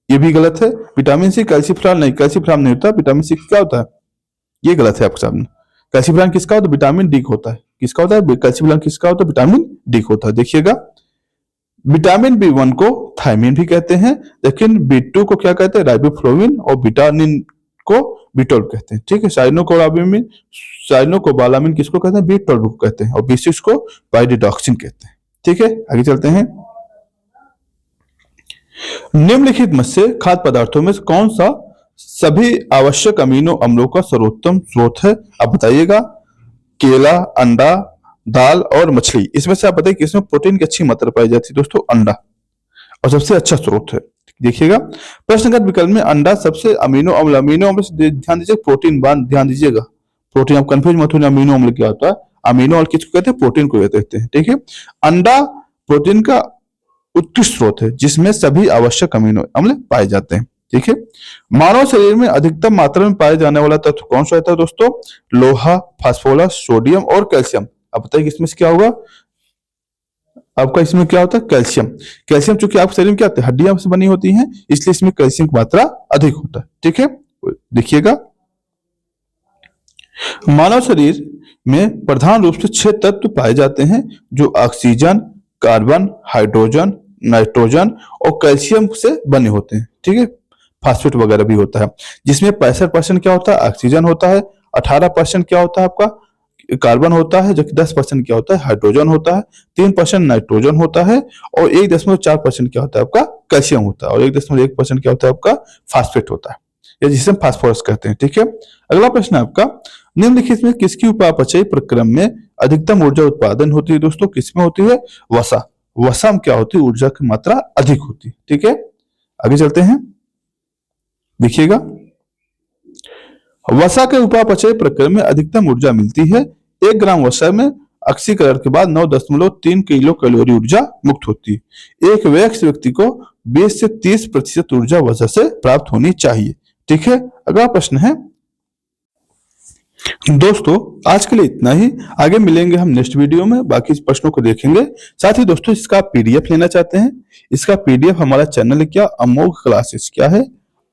ये भी गलत है। विटामिन सी कैल्सीफ्राम नहीं, कैल्सीफ्राम नहीं होता। विटामिन सी क्या होता है? ये गलत है आपके सामने। कैल्सीफ्राम किसका होता है? विटामिन डी का होता है। किसका होता है? कैल्सीफ्राम किसका होता है? विटामिन डी का होता है। देखिएगा, विटामिन B1 को थायमिन भी कहते हैं, लेकिन B2 को क्या कहते हैं? राइबोफ्लोविन। और विटामिन को B12 कहते हैं। ठीक है, साइनोकोबालामिन किसको कहते हैं? B12 को कहते हैं। और B6 को पाइरिडॉक्सिन कहते हैं। ठीक है, आगे चलते हैं। निम्नलिखित में से खाद्य पदार्थों में कौन सा सभी आवश्यक अमीनो अम्लों का सर्वोत्तम स्रोत है? आप बताइएगा। केला, अंडा, दाल और मछली। इसमें से आप बताइए किसमें प्रोटीन की अच्छी मात्रा पाई जाती है? दोस्तों अंडा, और सबसे अच्छा स्रोत है। देखिएगा, प्रश्नगत विकल्प में अंडा सबसे अमीनो अम्ल से ध्यान दीजिए, प्रोटीन बांध ध्यान दीजिएगा। प्रोटीन आप कंफ्यूज मत होना, अमीनो अम्ल क्या होता है? अमीनो अम्ल किसको कहते हैं? प्रोटीन को कहते हैं। ठीक है, अंडा प्रोटीन का उत्कृष्ट स्रोत है जिसमें सभी आवश्यक अमीनो अम्ल पाए जाते हैं। ठीक है। मानव शरीर में अधिकतम मात्रा में पाए जाने वाला तत्व कौन सा होता है दोस्तों? लोहा, फास्फोरस, सोडियम और कैल्शियम। अब बताइए इसमें से क्या होगा? आपका इसमें क्या होता है? कैल्शियम। कैल्शियम चूंकि आपके शरीर में क्या होता है? हड्डियां से बनी होती हैं, इसलिए इसमें कैल्शियम की मात्रा अधिक होता है। ठीक है, देखिएगा, मानव शरीर में प्रधान रूप से 6 तत्व पाए जाते हैं जो ऑक्सीजन, कार्बन, हाइड्रोजन, नाइट्रोजन और कैल्शियम से बने होते हैं। ठीक है, फास्फेट वगैरह भी होता है, जिसमें 65% क्या होता है? ऑक्सीजन होता है, 18% क्या होता है आपका? कार्बन होता है, जबकि 10% क्या होता है? हाइड्रोजन होता है, 3% नाइट्रोजन होता है और 1.4% क्या होता है आपका? कैल्शियम होता है और 1.1% क्या होता है आपका? फास्फेट होता है, या जिसे हम फास्फोरस कहते हैं। ठीक है, अगला प्रश्न है आपका, निम्नलिखित में किसकी उपापचयी प्रक्रम में अधिकतम ऊर्जा उत्पादन होती है? दोस्तों किसमें होती है? वसा। वसा में क्या होती है? ऊर्जा की मात्रा अधिक होती है। ठीक है, आगे चलते हैं, देखिएगा, वसा के उपापचय प्रक्रिया में अधिकतम ऊर्जा मिलती है। 1 ग्राम वसा में ऑक्सीकरण के बाद 9.3 किलो कैलोरी ऊर्जा मुक्त होती है। एक वयस्क व्यक्ति को 20 से 30% ऊर्जा वसा से प्राप्त होनी चाहिए। ठीक है, अगला प्रश्न है, दोस्तों आज के लिए इतना ही। आगे मिलेंगे हम नेक्स्ट वीडियो में, बाकी इस प्रश्नों को देखेंगे। साथ ही दोस्तों, इसका पीडीएफ लेना चाहते हैं, इसका पीडीएफ हमारा चैनल है क्या? अमोघ क्लासेस। क्या है?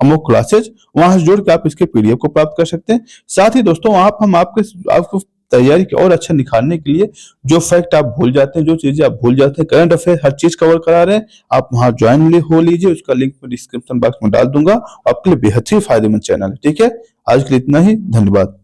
अमोघ क्लासेज। वहां से जुड़ के आप इसके पीडीएफ को प्राप्त कर सकते हैं। साथ ही दोस्तों, हम आपको तैयारी की और अच्छा निखारने के लिए जो फैक्ट आप भूल जाते हैं, जो चीजें आप भूल जाते हैं, करंट अफेयर हर चीज कवर करा रहे हैं। आप वहां ज्वाइन हो लीजिए, उसका लिंक मैं डिस्क्रिप्शन बॉक्स में डाल दूंगा। आपके लिए बेहद ही फायदेमंद चैनल है। ठीक है, आज के लिए इतना ही, धन्यवाद।